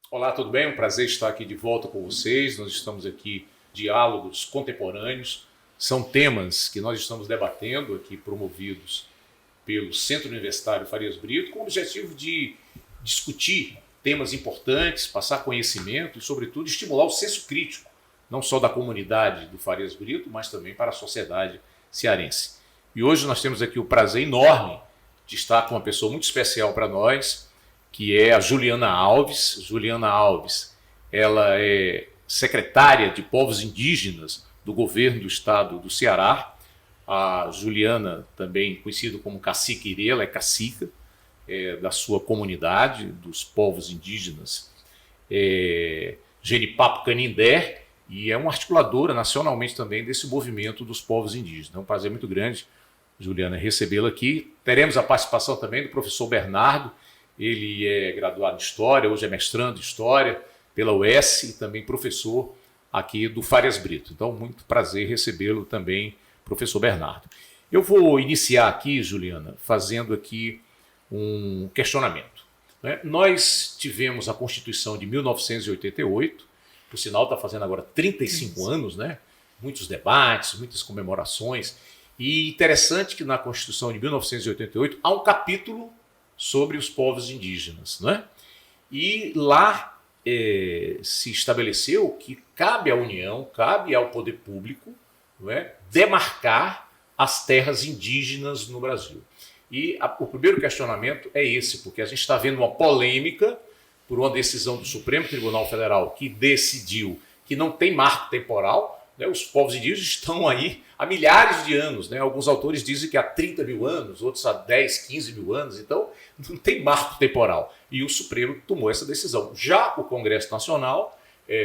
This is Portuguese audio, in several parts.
Olá, tudo bem? Um prazer estar aqui de volta com vocês. Nós estamos aqui, diálogos contemporâneos. São temas que nós estamos debatendo aqui, promovidos pelo Centro Universitário Farias Brito, com o objetivo de discutir temas importantes, passar conhecimento e, sobretudo, estimular o senso crítico, não só da comunidade do Farias Brito, mas também para a sociedade cearense. E hoje nós temos aqui o prazer enorme de estar com uma pessoa muito especial para nós, que é a Juliana Alves. Juliana Alves, ela é secretária de Povos Indígenas do governo do estado do Ceará. A Juliana, também conhecida como Cacique Irê, ela é cacica da sua comunidade, dos povos indígenas Genipapo Canindé, e é uma articuladora nacionalmente também desse movimento dos povos indígenas. É um prazer muito grande, Juliana, recebê-la aqui. Teremos a participação também do professor Bernardo. Ele é graduado em História, hoje é mestrando em História pela UES e também professor aqui do Farias Brito. Então, muito prazer recebê-lo também, professor Bernardo. Eu vou iniciar aqui, Juliana, fazendo aqui um questionamento. Nós tivemos a Constituição de 1988, por sinal está fazendo agora 35 anos, né? Muitos debates, muitas comemorações, e interessante que na Constituição de 1988 há um capítulo sobre os povos indígenas, né? E lá se estabeleceu que cabe à União, cabe ao poder público, demarcar as terras indígenas no Brasil. E o primeiro questionamento é esse, porque a gente está vendo uma polêmica por uma decisão do Supremo Tribunal Federal que decidiu que não tem marco temporal. Os povos indígenas estão aí há milhares de anos. Alguns autores dizem que há 30 mil anos, outros há 10, 15 mil anos. Então, não tem marco temporal. E o Supremo tomou essa decisão. Já o Congresso Nacional,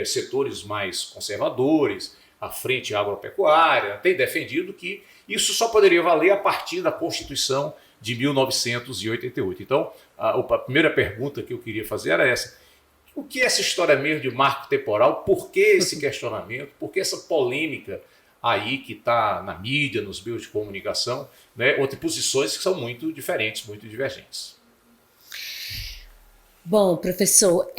setores mais conservadores, a Frente Agropecuária, tem defendido que isso só poderia valer a partir da Constituição de 1988. Então, a primeira pergunta que eu queria fazer era essa. O que é essa história mesmo de marco temporal? Por que esse questionamento? Por que essa polêmica aí que está na mídia, nos meios de comunicação, outras posições que são muito diferentes, muito divergentes? Bom, professor,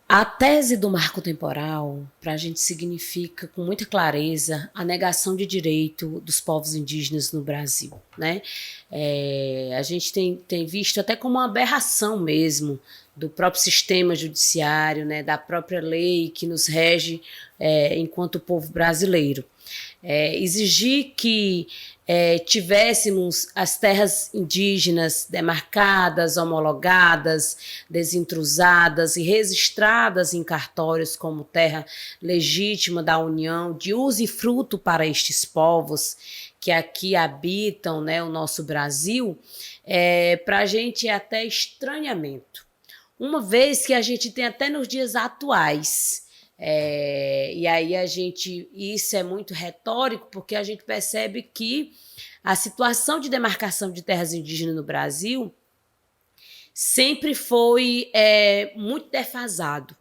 a tese do marco temporal, para a gente, significa com muita clareza a negação de direito dos povos indígenas no Brasil, né? A gente tem visto até como uma aberração mesmo do próprio sistema judiciário, né, da própria lei que nos rege enquanto povo brasileiro. Exigir que tivéssemos as terras indígenas demarcadas, homologadas, desintrusadas e registradas em cartórios como terra legítima da União, de uso e fruto para estes povos que aqui habitam, né, o nosso Brasil, para a gente é até estranhamento. Uma vez que a gente tem até nos dias atuais, e aí isso é muito retórico, porque a gente percebe que a situação de demarcação de terras indígenas no Brasil sempre foi muito defasado.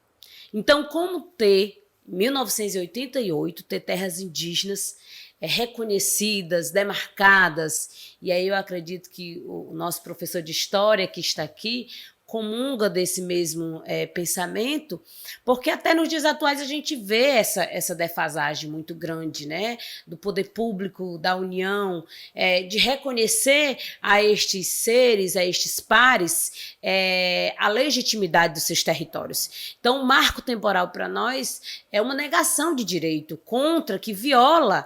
Então, como em 1988, ter terras indígenas reconhecidas, demarcadas, e aí eu acredito que o nosso professor de História que está aqui comunga desse mesmo pensamento, porque até nos dias atuais a gente vê essa defasagem muito grande, né, do poder público, da União, de reconhecer a estes seres, a estes pares, a legitimidade dos seus territórios. Então, o marco temporal para nós é uma negação de direito que viola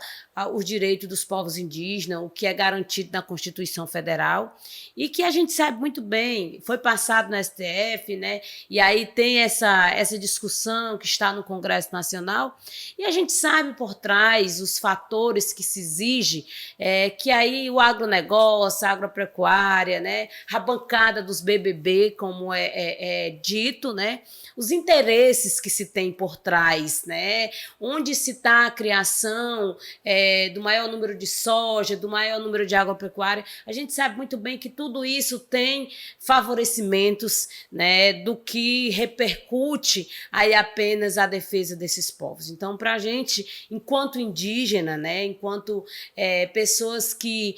o direito dos povos indígenas, o que é garantido na Constituição Federal, e que a gente sabe muito bem, foi passado no STF, né? E aí tem essa discussão que está no Congresso Nacional, e a gente sabe por trás os fatores que se exige, que aí o agronegócio, a agropecuária, né? A bancada dos BBB, como é dito, né? Os interesses que se tem por trás, né? Onde se está a criação do maior número de soja, do maior número de agropecuária. A gente sabe muito bem que tudo isso tem favorecimento direitos, né, do que repercute aí apenas a defesa desses povos. Então, para a gente, enquanto indígena, né, enquanto pessoas que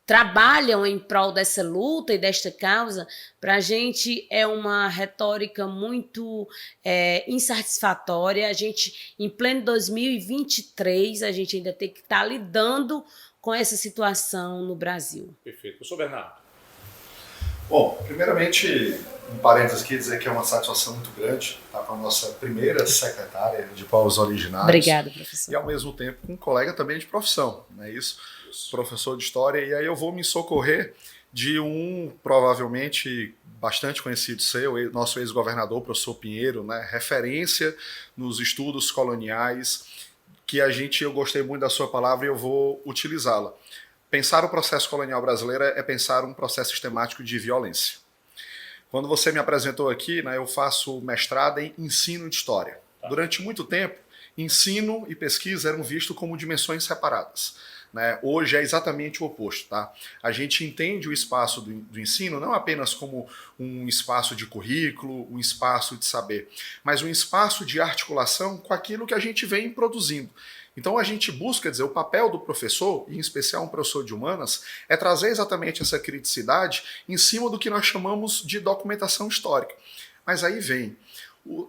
trabalham em prol dessa luta e desta causa, para a gente é uma retórica muito insatisfatória. A gente, em pleno 2023, a gente ainda tem que estar lidando com essa situação no Brasil. Perfeito. Professor Bernardo. Bom, primeiramente, um parênteses aqui, dizer que é uma satisfação muito grande estar com a nossa primeira secretária de povos originários. Obrigada, professor. E, ao mesmo tempo, um colega também de profissão, não é isso? Professor de História. E aí eu vou me socorrer de um, provavelmente, bastante conhecido seu, nosso ex-governador, professor Pinheiro, né? Referência nos estudos coloniais, que eu gostei muito da sua palavra e eu vou utilizá-la. Pensar o processo colonial brasileiro é pensar um processo sistemático de violência. Quando você me apresentou aqui, né, eu faço mestrado em ensino de história. Durante muito tempo, ensino e pesquisa eram vistos como dimensões separadas. Né? Hoje é exatamente o oposto. Tá? A gente entende o espaço do ensino não apenas como um espaço de currículo, um espaço de saber, mas um espaço de articulação com aquilo que a gente vem produzindo. Então a gente busca dizer, o papel do professor, em especial um professor de humanas, é trazer exatamente essa criticidade em cima do que nós chamamos de documentação histórica. Mas aí vem,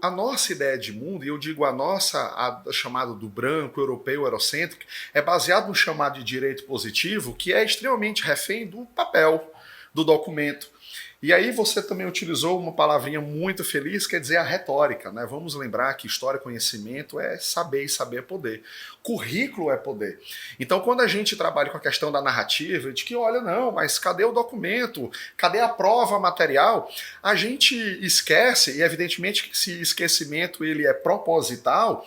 a nossa ideia de mundo, e eu digo a chamada do branco, europeu, eurocêntrico, é baseado no chamado de direito positivo, que é extremamente refém do papel, do documento. E aí você também utilizou uma palavrinha muito feliz, quer dizer a retórica, né? Vamos lembrar que história e conhecimento é saber e saber é poder. Currículo é poder. Então quando a gente trabalha com a questão da narrativa, de que olha, não, mas cadê o documento? Cadê a prova material? A gente esquece, e evidentemente que esse esquecimento ele é proposital,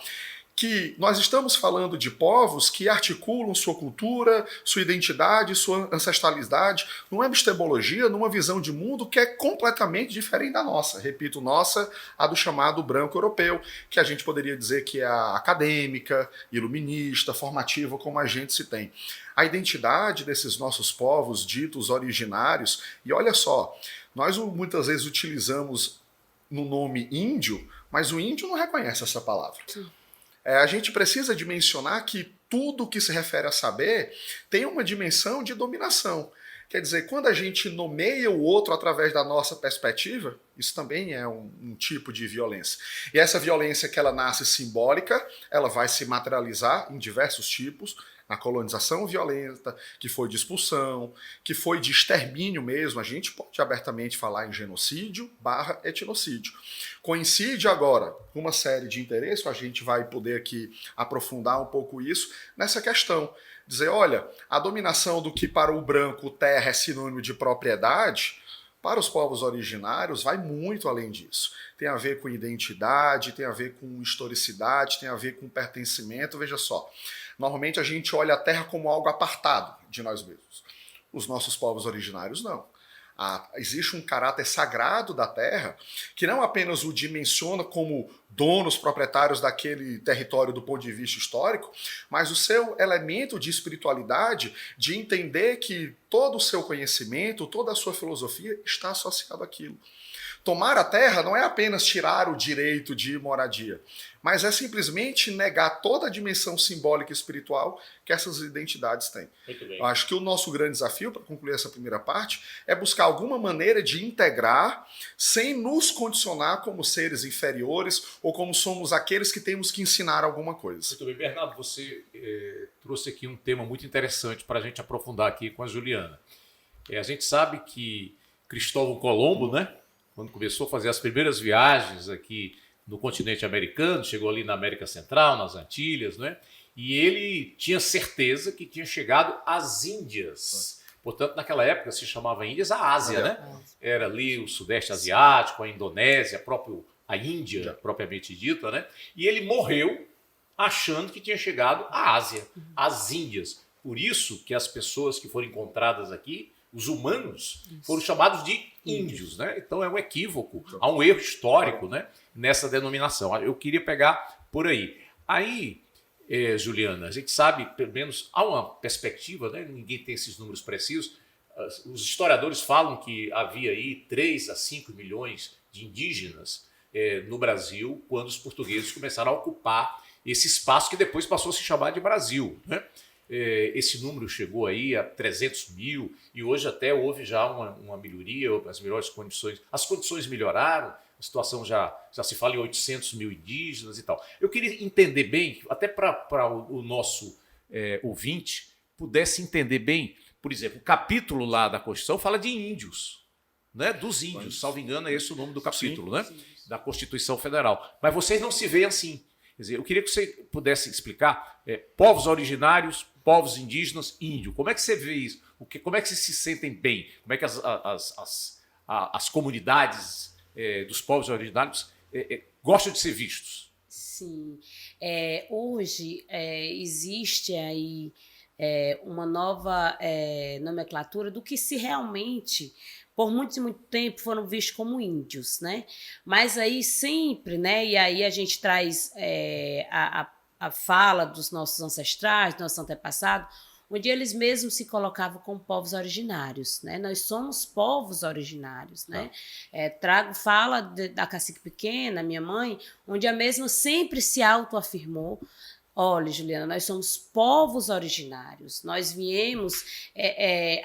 que nós estamos falando de povos que articulam sua cultura, sua identidade, sua ancestralidade numa epistemologia, numa visão de mundo que é completamente diferente da nossa. Repito, nossa, a do chamado branco europeu, que a gente poderia dizer que é a acadêmica, iluminista, formativa, como a gente se tem. A identidade desses nossos povos ditos originários, e olha só, nós muitas vezes utilizamos no nome índio, mas o índio não reconhece essa palavra. A gente precisa dimensionar que tudo que se refere a saber tem uma dimensão de dominação. Quer dizer, quando a gente nomeia o outro através da nossa perspectiva, isso também é um tipo de violência. E essa violência que ela nasce simbólica, ela vai se materializar em diversos tipos, na colonização violenta, que foi de expulsão, que foi de extermínio mesmo, a gente pode abertamente falar em genocídio / etnocídio. Coincide agora com uma série de interesses, a gente vai poder aqui aprofundar um pouco isso, nessa questão. Dizer, olha, a dominação do que para o branco terra é sinônimo de propriedade, para os povos originários vai muito além disso. Tem a ver com identidade, tem a ver com historicidade, tem a ver com pertencimento, veja só. Normalmente a gente olha a terra como algo apartado de nós mesmos. Os nossos povos originários não. Existe um caráter sagrado da terra que não apenas o dimensiona como donos proprietários daquele território do ponto de vista histórico, mas o seu elemento de espiritualidade, de entender que todo o seu conhecimento, toda a sua filosofia está associado àquilo. Tomar a terra não é apenas tirar o direito de moradia, mas é simplesmente negar toda a dimensão simbólica e espiritual que essas identidades têm. Muito bem. Eu acho que o nosso grande desafio, para concluir essa primeira parte, é buscar alguma maneira de integrar sem nos condicionar como seres inferiores ou como somos aqueles que temos que ensinar alguma coisa. Muito bem. Bernardo, você trouxe aqui um tema muito interessante para a gente aprofundar aqui com a Juliana. A gente sabe que Cristóvão Colombo, né, quando começou a fazer as primeiras viagens aqui no continente americano, chegou ali na América Central, nas Antilhas, né? E ele tinha certeza que tinha chegado às Índias. Portanto, naquela época se chamava Índias a Ásia, né? Era ali o Sudeste Asiático, a Indonésia, a Índia, propriamente dita, né? E ele morreu achando que tinha chegado à Ásia, às Índias. Por isso que as pessoas que foram encontradas aqui, os humanos, foram chamados de índios, né? Então é um equívoco, há um erro histórico, né, nessa denominação. Eu queria pegar por aí. Aí, Juliana, a gente sabe, pelo menos há uma perspectiva, né? Ninguém tem esses números precisos, os historiadores falam que havia aí 3 a 5 milhões de indígenas no Brasil quando os portugueses começaram a ocupar esse espaço que depois passou a se chamar de Brasil, né? Esse número chegou aí a 300 mil e hoje até houve já uma melhoria, as melhores condições, as condições melhoraram, a situação já se fala em 800 mil indígenas e tal. Eu queria entender bem, até para o nosso ouvinte pudesse entender bem, por exemplo, o capítulo lá da Constituição fala de índios, né? Dos índios, salvo engano é esse o nome do capítulo, sim, né? Sim. Da Constituição Federal. Mas vocês não se veem assim. Quer dizer, eu queria que você pudesse explicar povos originários, povos indígenas, índio. Como é que você vê isso? Como é que vocês se sentem bem? Como é que as comunidades dos povos originários gostam de ser vistos? Sim. Hoje existe aí uma nova nomenclatura do que se realmente... por muito e muito tempo foram vistos como índios, né? Mas aí sempre, né? E aí a gente traz a fala dos nossos ancestrais, dos nossos antepassados, onde eles mesmos se colocavam como povos originários, né? Nós somos povos originários, né? Trago fala da Cacique Pequena, minha mãe, onde a mesma sempre se autoafirmou. Olha, Juliana, nós somos povos originários, nós viemos,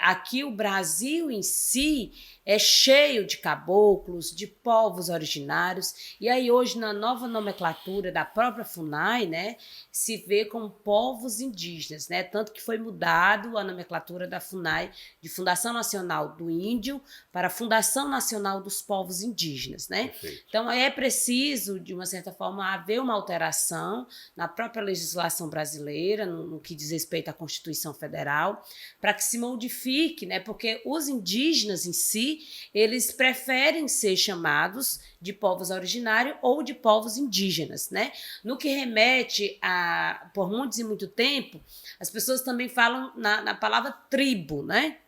aqui o Brasil em si é cheio de caboclos, de povos originários, e aí hoje na nova nomenclatura da própria FUNAI, né, se vê como povos indígenas, né, tanto que foi mudado a nomenclatura da FUNAI de Fundação Nacional do Índio para Fundação Nacional dos Povos Indígenas, né? Perfeito. Então é preciso, de uma certa forma, haver uma alteração na própria legislação brasileira, no que diz respeito à Constituição Federal, para que se modifique, né, porque os indígenas em si, eles preferem ser chamados de povos originários ou de povos indígenas, né? No que remete a, por muitos e muito tempo, as pessoas também falam na palavra tribo, né?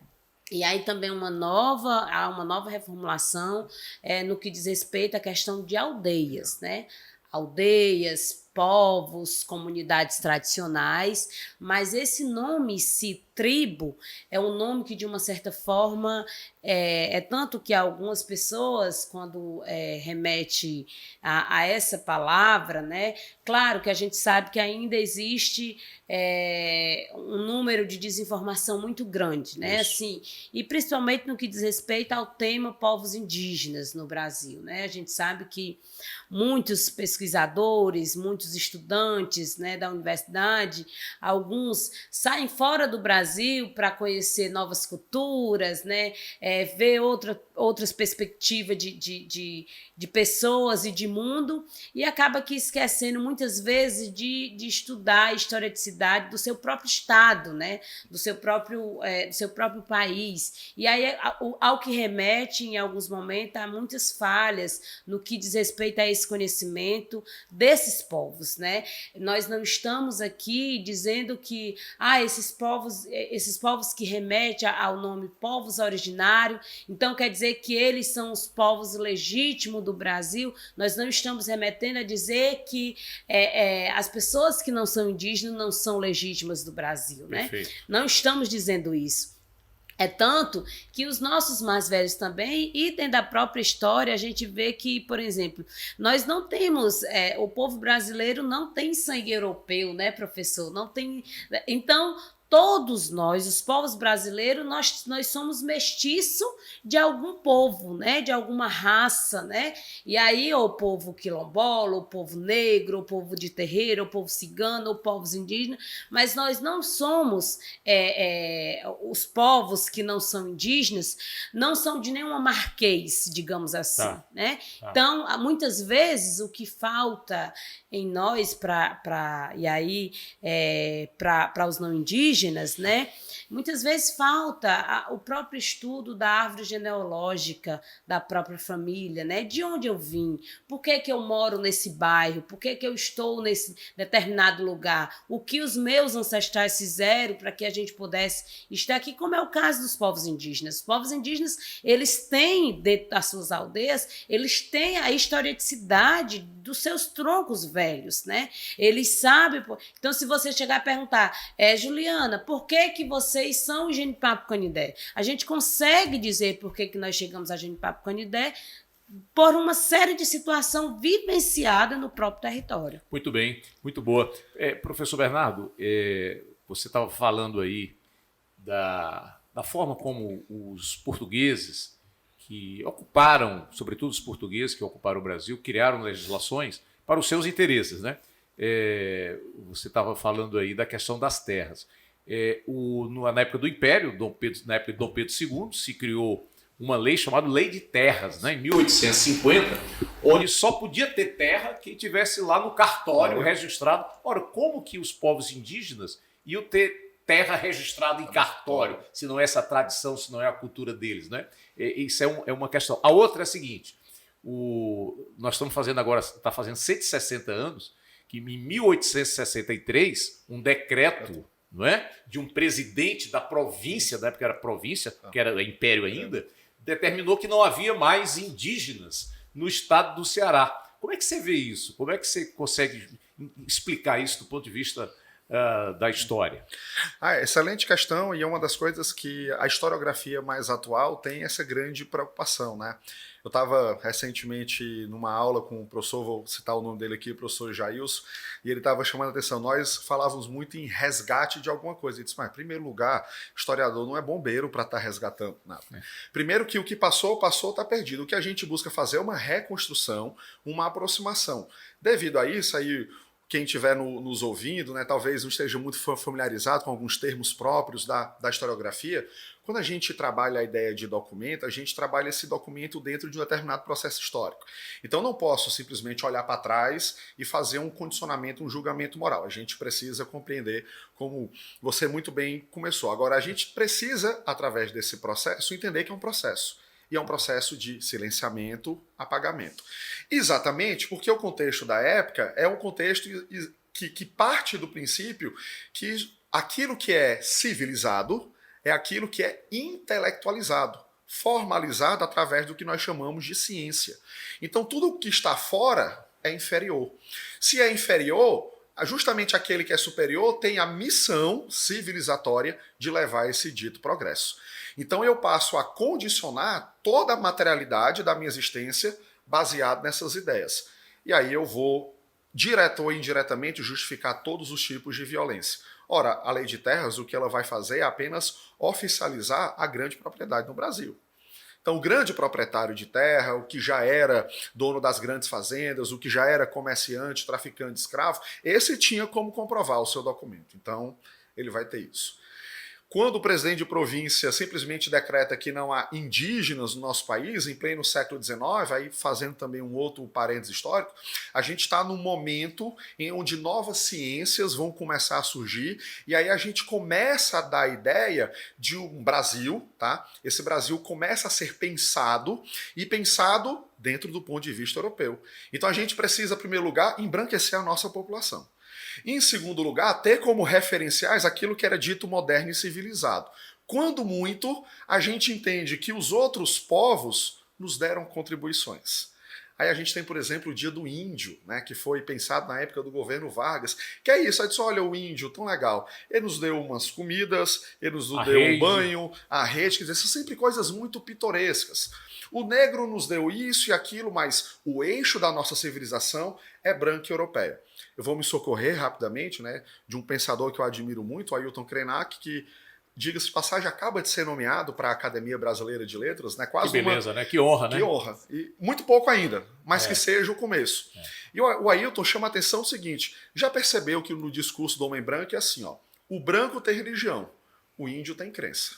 E aí também há uma nova reformulação no que diz respeito à questão de aldeias, né? Aldeias, povos, comunidades tradicionais, mas esse nome, se tribo, é um nome que de uma certa forma tanto que algumas pessoas, quando remete a essa palavra, né, claro que a gente sabe que ainda existe um número de desinformação muito grande, né, assim, e principalmente no que diz respeito ao tema povos indígenas no Brasil, né, a gente sabe que muitos pesquisadores, muitos estudantes, né, da universidade, alguns saem fora do Brasil para conhecer novas culturas, né, ver outras perspectivas de pessoas e de mundo, e acaba que esquecendo muitas vezes de estudar a historicidade do seu próprio estado, né, do seu próprio país. E aí, ao que remete, em alguns momentos, há muitas falhas no que diz respeito a esse conhecimento desses povos, né? Nós não estamos aqui dizendo que esses povos que remetem ao nome povos originários, então quer dizer que eles são os povos legítimos do Brasil. Nós não estamos remetendo a dizer que as pessoas que não são indígenas não são legítimas do Brasil, né? Não estamos dizendo isso. É tanto que os nossos mais velhos também, e dentro da própria história, a gente vê que, por exemplo, nós não temos, o povo brasileiro não tem sangue europeu, né, professor? Não tem. Então, todos nós, os povos brasileiros, nós somos mestiços de algum povo, né? De alguma raça, né? E aí, o povo quilombola, o povo negro, o povo de terreiro, o povo cigano, os povos indígenas, mas nós não somos, os povos que não são indígenas, não são de nenhuma marquês, digamos assim, né? Então, muitas vezes, o que falta em nós para os não indígenas, né? Muitas vezes falta o próprio estudo da árvore genealógica da própria família, né? De onde eu vim, por que eu moro nesse bairro, por que eu estou nesse determinado lugar, o que os meus ancestrais fizeram para que a gente pudesse estar aqui, como é o caso dos povos indígenas. Os povos indígenas, eles têm, dentro das suas aldeias, eles têm a historicidade dos seus troncos velhos, né? Eles sabem. Então, se você chegar a perguntar, Juliana, por que você Conceição e Genipapo-Canindé. A gente consegue dizer por que nós chegamos a Genipapo-Canindé por uma série de situações vivenciadas no próprio território. Muito bem, muito boa. Professor Bernardo, você estava falando aí da forma como os portugueses que ocuparam, sobretudo os portugueses que ocuparam o Brasil, criaram legislações para os seus interesses, né? Você estava falando aí da questão das terras. Na época do Império, na época de Dom Pedro II, se criou uma lei chamada Lei de Terras, né, em 1850, onde só podia ter terra quem tivesse lá no cartório registrado. Ora, como que os povos indígenas iam ter terra registrada em cartório, se não é essa tradição, se não é a cultura deles, né? Isso é uma questão. A outra é a seguinte, nós estamos fazendo agora, está fazendo 160 anos, que em 1863, um decreto, não é, de um presidente da província, na época era província, que era império ainda, determinou que não havia mais indígenas no estado do Ceará. Como é que você vê isso? Como é que você consegue explicar isso do ponto de vista da história? Excelente questão, e é uma das coisas que a historiografia mais atual tem essa grande preocupação, né? Eu estava recentemente numa aula com o professor, vou citar o nome dele aqui, o professor Jailson, e ele estava chamando a atenção. Nós falávamos muito em resgate de alguma coisa. Ele disse, mas em primeiro lugar, historiador não é bombeiro para estar resgatando nada. Primeiro que o que passou, está perdido. O que a gente busca fazer é uma reconstrução, uma aproximação. Devido a isso, aí quem estiver nos ouvindo, né, talvez não esteja muito familiarizado com alguns termos próprios da historiografia. Quando a gente trabalha a ideia de documento, a gente trabalha esse documento dentro de um determinado processo histórico. Então não posso simplesmente olhar para trás e fazer um condicionamento, um julgamento moral. A gente precisa compreender, como você muito bem começou. Agora, a gente precisa, através desse processo, entender que é um processo. E é um processo de silenciamento, apagamento. Exatamente porque o contexto da época é um contexto que parte do princípio que aquilo que é civilizado é aquilo que é intelectualizado, formalizado através do que nós chamamos de ciência. Então tudo que está fora é inferior. Se é inferior, justamente aquele que é superior tem a missão civilizatória de levar esse dito progresso. Então eu passo a condicionar toda a materialidade da minha existência baseado nessas ideias. E aí eu vou, direto ou indiretamente, justificar todos os tipos de violência. Ora, a Lei de Terras, o que ela vai fazer é apenas oficializar a grande propriedade no Brasil. Então, o grande proprietário de terra, o que já era dono das grandes fazendas, o que já era comerciante, traficante, escravo, esse tinha como comprovar o seu documento. Então, ele vai ter isso. Quando o presidente de província simplesmente decreta que não há indígenas no nosso país, em pleno século XIX, aí fazendo também um outro parênteses histórico, a gente está num momento em onde novas ciências vão começar a surgir, e aí a gente começa a dar a ideia de um Brasil, tá? Esse Brasil começa a ser pensado, e pensado dentro do ponto de vista europeu. Então a gente precisa, em primeiro lugar, embranquecer a nossa população. Em segundo lugar, ter como referenciais aquilo que era dito moderno e civilizado. Quando muito, a gente entende que os outros povos nos deram contribuições. Aí a gente tem, por exemplo, o Dia do Índio, né, que foi pensado na época do governo Vargas, que é isso, aí disse, olha o índio, tão legal, ele nos deu umas comidas, ele nos deu um banho, a rede, quer dizer, são sempre coisas muito pitorescas. O negro nos deu isso e aquilo, mas o eixo da nossa civilização é branca e europeia. Eu vou me socorrer rapidamente, né, de um pensador que eu admiro muito, o Ailton Krenak, que, diga-se de passagem, acaba de ser nomeado para a Academia Brasileira de Letras, né? Quase que beleza, né? Que honra, né? Que honra. E muito pouco ainda, mas que seja o começo. E o Ailton chama a atenção o seguinte, já percebeu que no discurso do homem branco é assim, ó, o branco tem religião, o índio tem crença.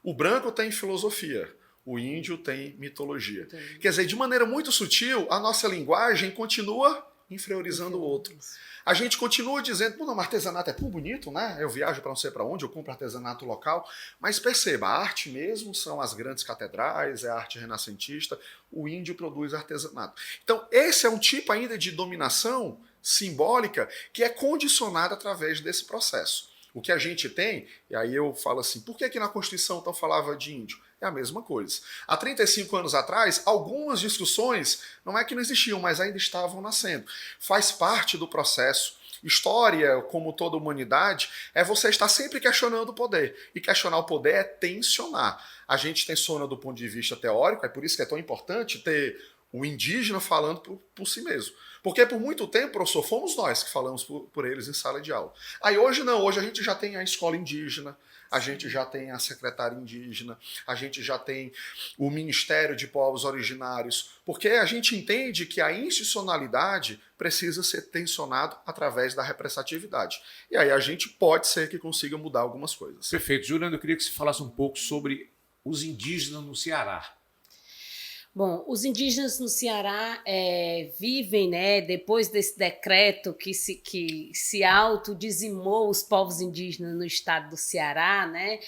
O branco tem filosofia, o índio tem mitologia. Quer dizer, de maneira muito sutil, a nossa linguagem continua inferiorizando o outro. A gente continua dizendo, pô, não, artesanato é tão bonito, né? Eu viajo para não sei para onde, eu compro artesanato local. Mas perceba, a arte mesmo são as grandes catedrais, é a arte renascentista, o índio produz artesanato. Então, esse é um tipo ainda de dominação simbólica que é condicionada através desse processo. O que a gente tem, e aí eu falo assim, por que na Constituição então falava de índio? É a mesma coisa. Há 35 anos atrás, algumas discussões não é que não existiam, mas ainda estavam nascendo. Faz parte do processo História, como toda humanidade, é você estar sempre questionando o poder. E questionar o poder é tensionar. A gente tensiona do ponto de vista teórico, é por isso que é tão importante ter o indígena falando por si mesmo. Porque por muito tempo, professor, fomos nós que falamos por eles em sala de aula. Aí hoje não, hoje a gente já tem a escola indígena, a gente já tem a secretária indígena, a gente já tem o Ministério de Povos Originários, porque a gente entende que a institucionalidade precisa ser tensionado através da representatividade. E aí a gente pode ser que consiga mudar algumas coisas. Perfeito. Juliana, eu queria que você falasse um pouco sobre os indígenas no Ceará. Bom, os indígenas no Ceará vivem, né, depois desse decreto que se autodizimou os povos indígenas no estado do Ceará, né,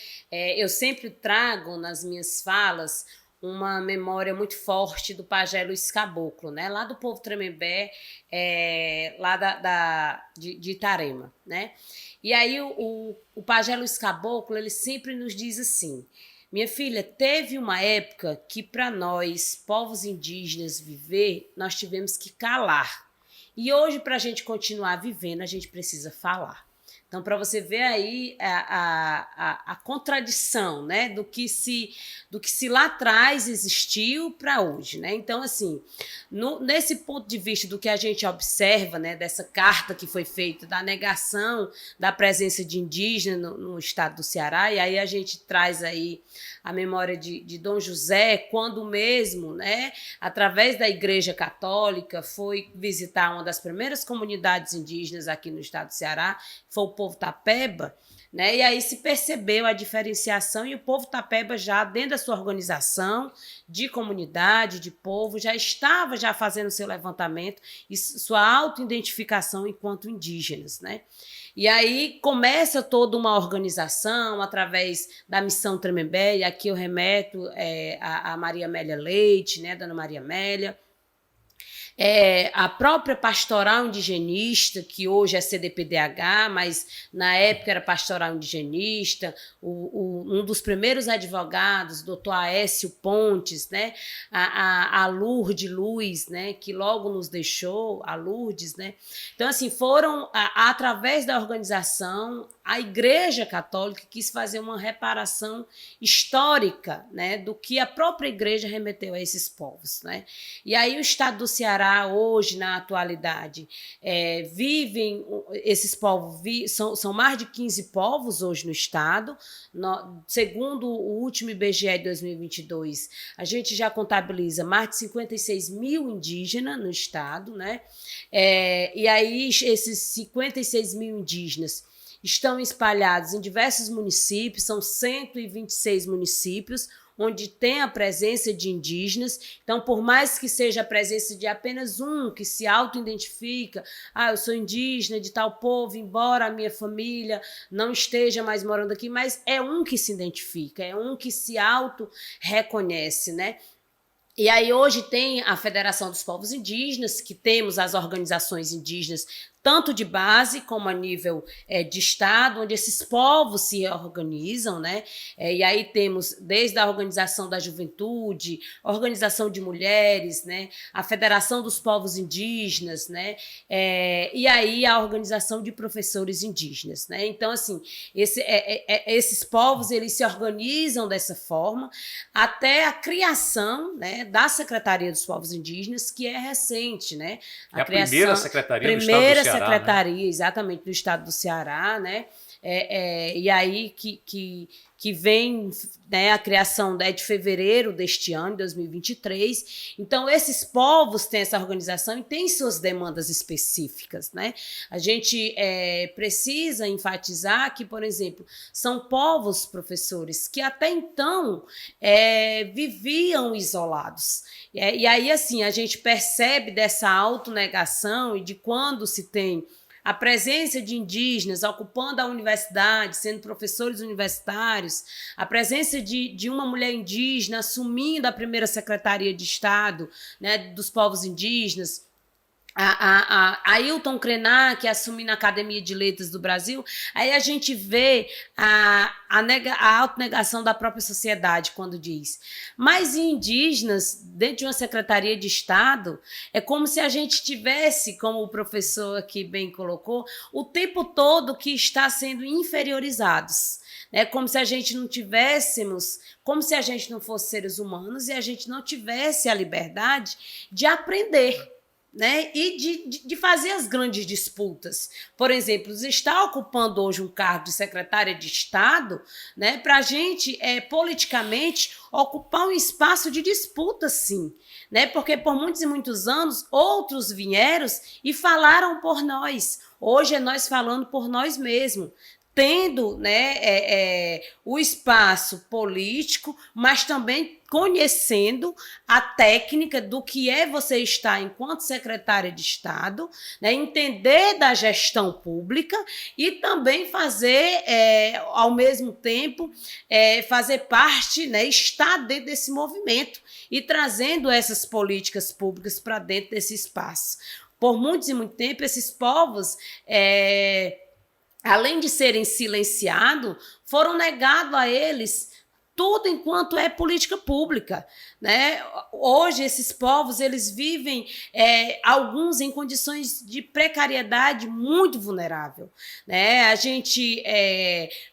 eu sempre trago nas minhas falas uma memória muito forte do pajé Luiz Caboclo, né, lá do povo Tremembé, lá de Itarema, né. E aí o pajé Luiz Caboclo, ele sempre nos diz assim: minha filha, teve uma época que para nós, povos indígenas, viver, nós tivemos que calar. E hoje, para a gente continuar vivendo, a gente precisa falar. Então, para você ver aí a contradição, né, do que se lá atrás existiu para hoje, né? Então, assim, nesse ponto de vista do que a gente observa, né, dessa carta que foi feita, da negação da presença de indígena no estado do Ceará, e aí a gente traz aí a memória de Dom José, quando mesmo, né, através da Igreja Católica, foi visitar uma das primeiras comunidades indígenas aqui no estado do Ceará, foi o povo Tapeba, né? E aí se percebeu a diferenciação e o povo Tapeba já dentro da sua organização de comunidade, de povo, já estava já fazendo seu levantamento e sua autoidentificação enquanto indígenas, né? E aí começa toda uma organização através da Missão Tremembé, e aqui eu remeto a Maria Amélia Leite, né, Dona Maria Amélia, a própria Pastoral Indigenista, que hoje é CDPDH, mas na época era Pastoral Indigenista, um dos primeiros advogados, doutor Aécio Pontes, né, a Lourdes Luz, né, que logo nos deixou, a Lourdes, né. Então, assim, foram, através da organização, a Igreja Católica quis fazer uma reparação histórica, né, do que a própria Igreja remeteu a esses povos, né. E aí o estado do Ceará, hoje, na atualidade, vivem, esses povos, são mais de 15 povos hoje no estado. Segundo o último IBGE de 2022, a gente já contabiliza mais de 56 mil indígenas no estado, né? E aí esses 56 mil indígenas estão espalhados em diversos municípios, são 126 municípios, onde tem a presença de indígenas. Então, por mais que seja a presença de apenas um que se auto-identifica, eu sou indígena de tal povo, embora a minha família não esteja mais morando aqui, mas é um que se identifica, é um que se auto-reconhece, né? E aí hoje tem a Federação dos Povos Indígenas, que temos as organizações indígenas, tanto de base como a nível de estado, onde esses povos se organizam, né? E aí temos desde a organização da juventude, organização de mulheres, né? A Federação dos Povos Indígenas, né? E aí a organização de professores indígenas, né? Então, assim, esses povos, eles se organizam dessa forma até a criação, né, da Secretaria dos Povos Indígenas, que é recente, né? A primeira secretaria do estado do Ceará, secretaria, né? Exatamente, do estado do Ceará, né? E aí que vem, né, a criação de fevereiro deste ano, 2023. Então, esses povos têm essa organização e têm suas demandas específicas, né? A gente precisa enfatizar que, por exemplo, são povos, professores, que até então viviam isolados. E aí, assim, a gente percebe dessa autonegação e de quando se tem a presença de indígenas ocupando a universidade, sendo professores universitários, a presença de uma mulher indígena assumindo a primeira secretaria de Estado, né, dos povos indígenas, a Ailton Krenak assumindo a Academia de Letras do Brasil, aí a gente vê a autonegação da própria sociedade quando diz. Mas em indígenas, dentro de uma Secretaria de Estado, é como se a gente tivesse, como o professor aqui bem colocou, o tempo todo que está sendo inferiorizados. É como se a gente não tivéssemos, como se a gente não fosse seres humanos e a gente não tivesse a liberdade de aprender, né? E de fazer as grandes disputas. Por exemplo, está ocupando hoje um cargo de secretária de Estado, né, para a gente, politicamente, ocupar um espaço de disputa, sim. Né? Porque por muitos e muitos anos, outros vieram e falaram por nós. Hoje é nós falando por nós mesmos, tendo, né, o espaço político, mas também conhecendo a técnica do que é você estar enquanto secretária de Estado, né, entender da gestão pública e também fazer, ao mesmo tempo, fazer parte, né, estar dentro desse movimento e trazendo essas políticas públicas para dentro desse espaço. Por muitos e muito tempo, esses povos, além de serem silenciados, foram negados a eles tudo enquanto é política pública, né? Hoje, esses povos, eles vivem, alguns em condições de precariedade muito vulnerável, né? A gente,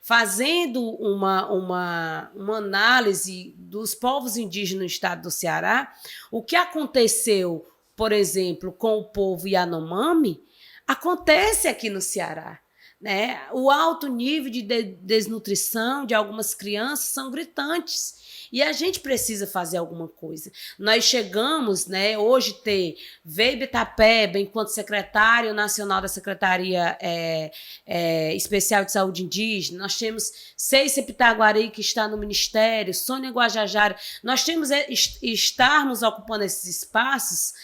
fazendo uma análise dos povos indígenas no estado do Ceará, o que aconteceu, por exemplo, com o povo Yanomami, acontece aqui no Ceará. Né? O alto nível de desnutrição de algumas crianças são gritantes e a gente precisa fazer alguma coisa. Nós chegamos, né, hoje ter Weibe Tapeba enquanto secretário nacional da Secretaria Especial de Saúde Indígena, nós temos Ceice Pitaguari, que está no Ministério, Sônia Guajajara, nós temos estarmos ocupando esses espaços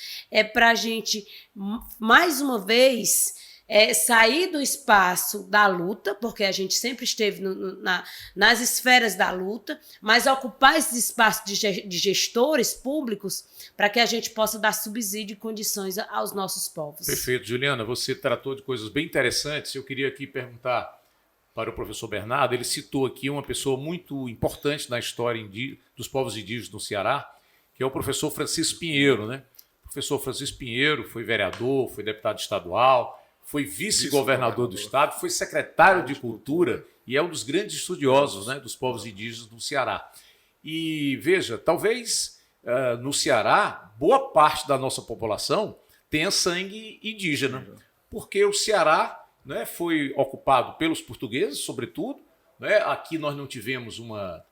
para a gente, mais uma vez, sair do espaço da luta, porque a gente sempre esteve nas esferas da luta, mas ocupar esses espaços de gestores públicos para que a gente possa dar subsídio e condições aos nossos povos. Perfeito. Juliana, você tratou de coisas bem interessantes. Eu queria aqui perguntar para o professor Bernardo, ele citou aqui uma pessoa muito importante na história dos povos indígenas no Ceará, que é o professor Francisco Pinheiro, né? O professor Francisco Pinheiro foi vereador, foi deputado estadual, foi vice-governador do estado, foi secretário de Cultura e é um dos grandes estudiosos, né, dos povos indígenas do Ceará. E veja, talvez no Ceará, boa parte da nossa população tenha sangue indígena, porque o Ceará, né, foi ocupado pelos portugueses, sobretudo. Né? Aqui nós não tivemos uma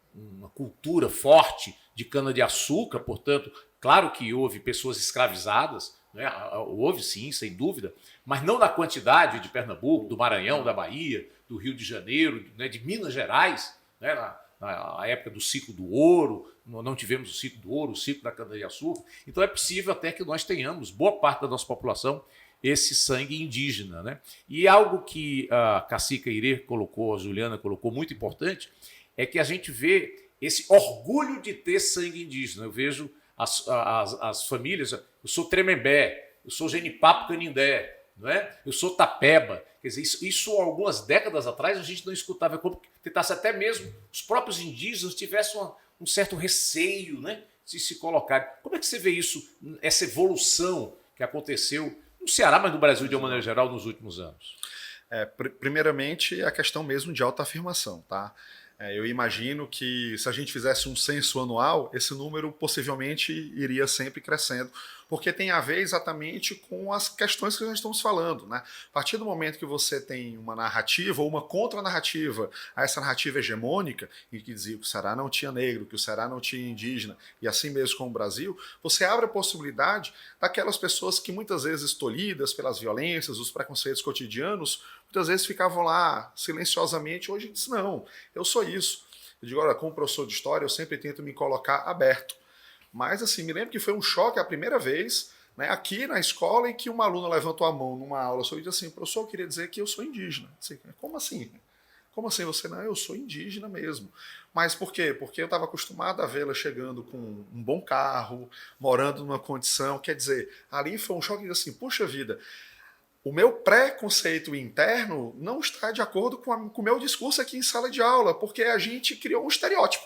cultura forte de cana-de-açúcar, portanto, claro que houve pessoas escravizadas, né? Houve sim, sem dúvida, mas não na quantidade de Pernambuco, do Maranhão, da Bahia, do Rio de Janeiro, né? De Minas Gerais, né? Na época do ciclo do ouro, não tivemos o ciclo do ouro, o ciclo da cana-de-açúcar. Então é possível até que nós tenhamos, boa parte da nossa população, esse sangue indígena. Né? E algo que a Cacica Irê colocou, a Juliana colocou, muito importante, é que a gente vê esse orgulho de ter sangue indígena. Eu vejo as famílias, eu sou Tremembé, eu sou Genipapo Canindé, não é? Eu sou Tapeba. Quer dizer, isso algumas décadas atrás a gente não escutava, como tentasse até mesmo os próprios indígenas tivessem um certo receio, né, de se colocar. Como é que você vê isso, essa evolução que aconteceu no Ceará, mas no Brasil de uma maneira geral nos últimos anos? Primeiramente, a questão mesmo de autoafirmação, tá? Eu imagino que se a gente fizesse um censo anual, esse número possivelmente iria sempre crescendo, porque tem a ver exatamente com as questões que nós estamos falando. Né? A partir do momento que você tem uma narrativa ou uma contranarrativa a essa narrativa hegemônica, em que dizia que o Ceará não tinha negro, que o Ceará não tinha indígena, e assim mesmo com o Brasil, você abre a possibilidade daquelas pessoas que muitas vezes tolhidas pelas violências, os preconceitos cotidianos, muitas vezes ficavam lá silenciosamente. Hoje diz, não, eu sou isso. Eu digo, olha, como professor de história, eu sempre tento me colocar aberto. Mas assim, me lembro que foi um choque a primeira vez, né, aqui na escola, em que uma aluna levantou a mão numa aula sobre e disse assim, professor, eu queria dizer que eu sou indígena. Assim, como assim? Como assim você? Não, eu sou indígena mesmo. Mas por quê? Porque eu estava acostumado a vê-la chegando com um bom carro, morando numa condição. Quer dizer, ali foi um choque de assim, puxa vida, o meu preconceito interno não está de acordo com o meu discurso aqui em sala de aula, porque a gente criou um estereótipo.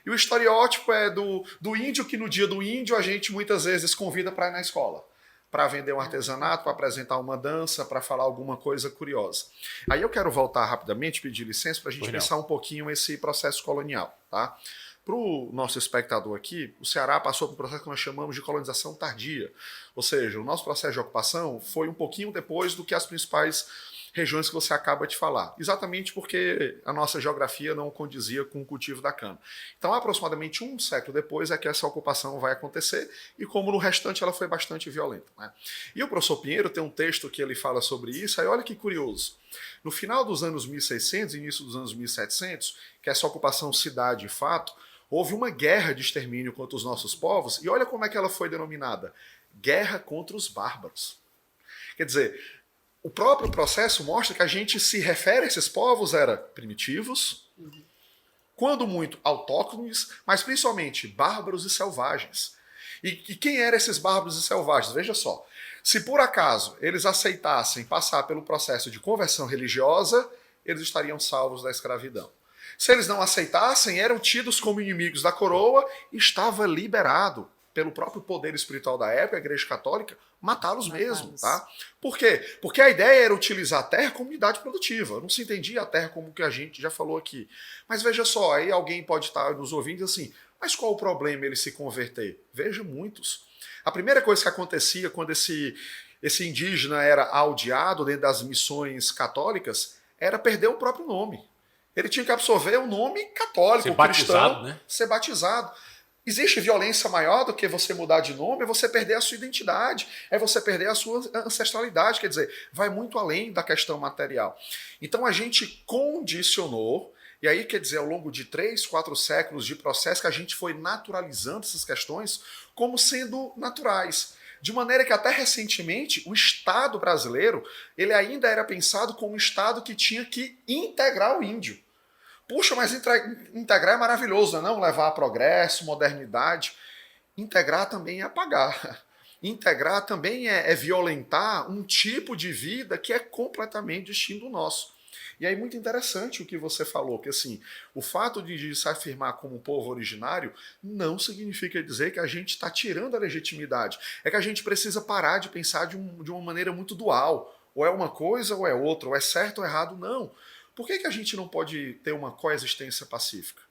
E o estereótipo é do índio que no dia do índio a gente muitas vezes convida para ir na escola, para vender um artesanato, para apresentar uma dança, para falar alguma coisa curiosa. Aí eu quero voltar rapidamente, pedir licença para a gente pensar um pouquinho esse processo colonial. Tá? Para o nosso espectador aqui, o Ceará passou por um processo que nós chamamos de colonização tardia. Ou seja, o nosso processo de ocupação foi um pouquinho depois do que as principais regiões que você acaba de falar. Exatamente porque a nossa geografia não condizia com o cultivo da cana. Então, aproximadamente um século depois é que essa ocupação vai acontecer e como no restante ela foi bastante violenta. Né? E o professor Pinheiro tem um texto que ele fala sobre isso, aí olha que curioso. No final dos anos 1600 e início dos anos 1700, que essa ocupação se dá de fato, houve uma guerra de extermínio contra os nossos povos e olha como é que ela foi denominada. Guerra contra os bárbaros. Quer dizer, o próprio processo mostra que a gente se refere a esses povos era primitivos, quando muito autóctones, mas principalmente bárbaros e selvagens. E quem eram esses bárbaros e selvagens? Veja só, se por acaso eles aceitassem passar pelo processo de conversão religiosa, eles estariam salvos da escravidão. Se eles não aceitassem, eram tidos como inimigos da coroa e estava liberado pelo próprio poder espiritual da época, a Igreja Católica, matá-los mesmo, tá? Por quê? Porque a ideia era utilizar a terra como unidade produtiva. Não se entendia a terra como que a gente já falou aqui. Mas veja só, aí alguém pode estar nos ouvindo assim, mas qual o problema ele se converter? Veja muitos. A primeira coisa que acontecia quando esse indígena era aldeado dentro das missões católicas era perder o próprio nome. Ele tinha que absorver o nome católico, ser batizado, cristão, né? Ser batizado. Existe violência maior do que você mudar de nome, é você perder a sua identidade, é você perder a sua ancestralidade, quer dizer, vai muito além da questão material. Então a gente condicionou, e aí quer dizer, ao longo de 3, 4 séculos de processo, que a gente foi naturalizando essas questões como sendo naturais. De maneira que até recentemente o Estado brasileiro, ele ainda era pensado como um Estado que tinha que integrar o índio. Puxa, mas integrar é maravilhoso, não? Levar a progresso, modernidade. Integrar também é apagar. Integrar também é violentar um tipo de vida que é completamente distinto do nosso. E aí muito interessante o que você falou, que assim, o fato de se afirmar como um povo originário não significa dizer que a gente está tirando a legitimidade. É que a gente precisa parar de pensar de uma maneira muito dual. Ou é uma coisa ou é outra, ou é certo ou errado, não. Por que a gente não pode ter uma coexistência pacífica?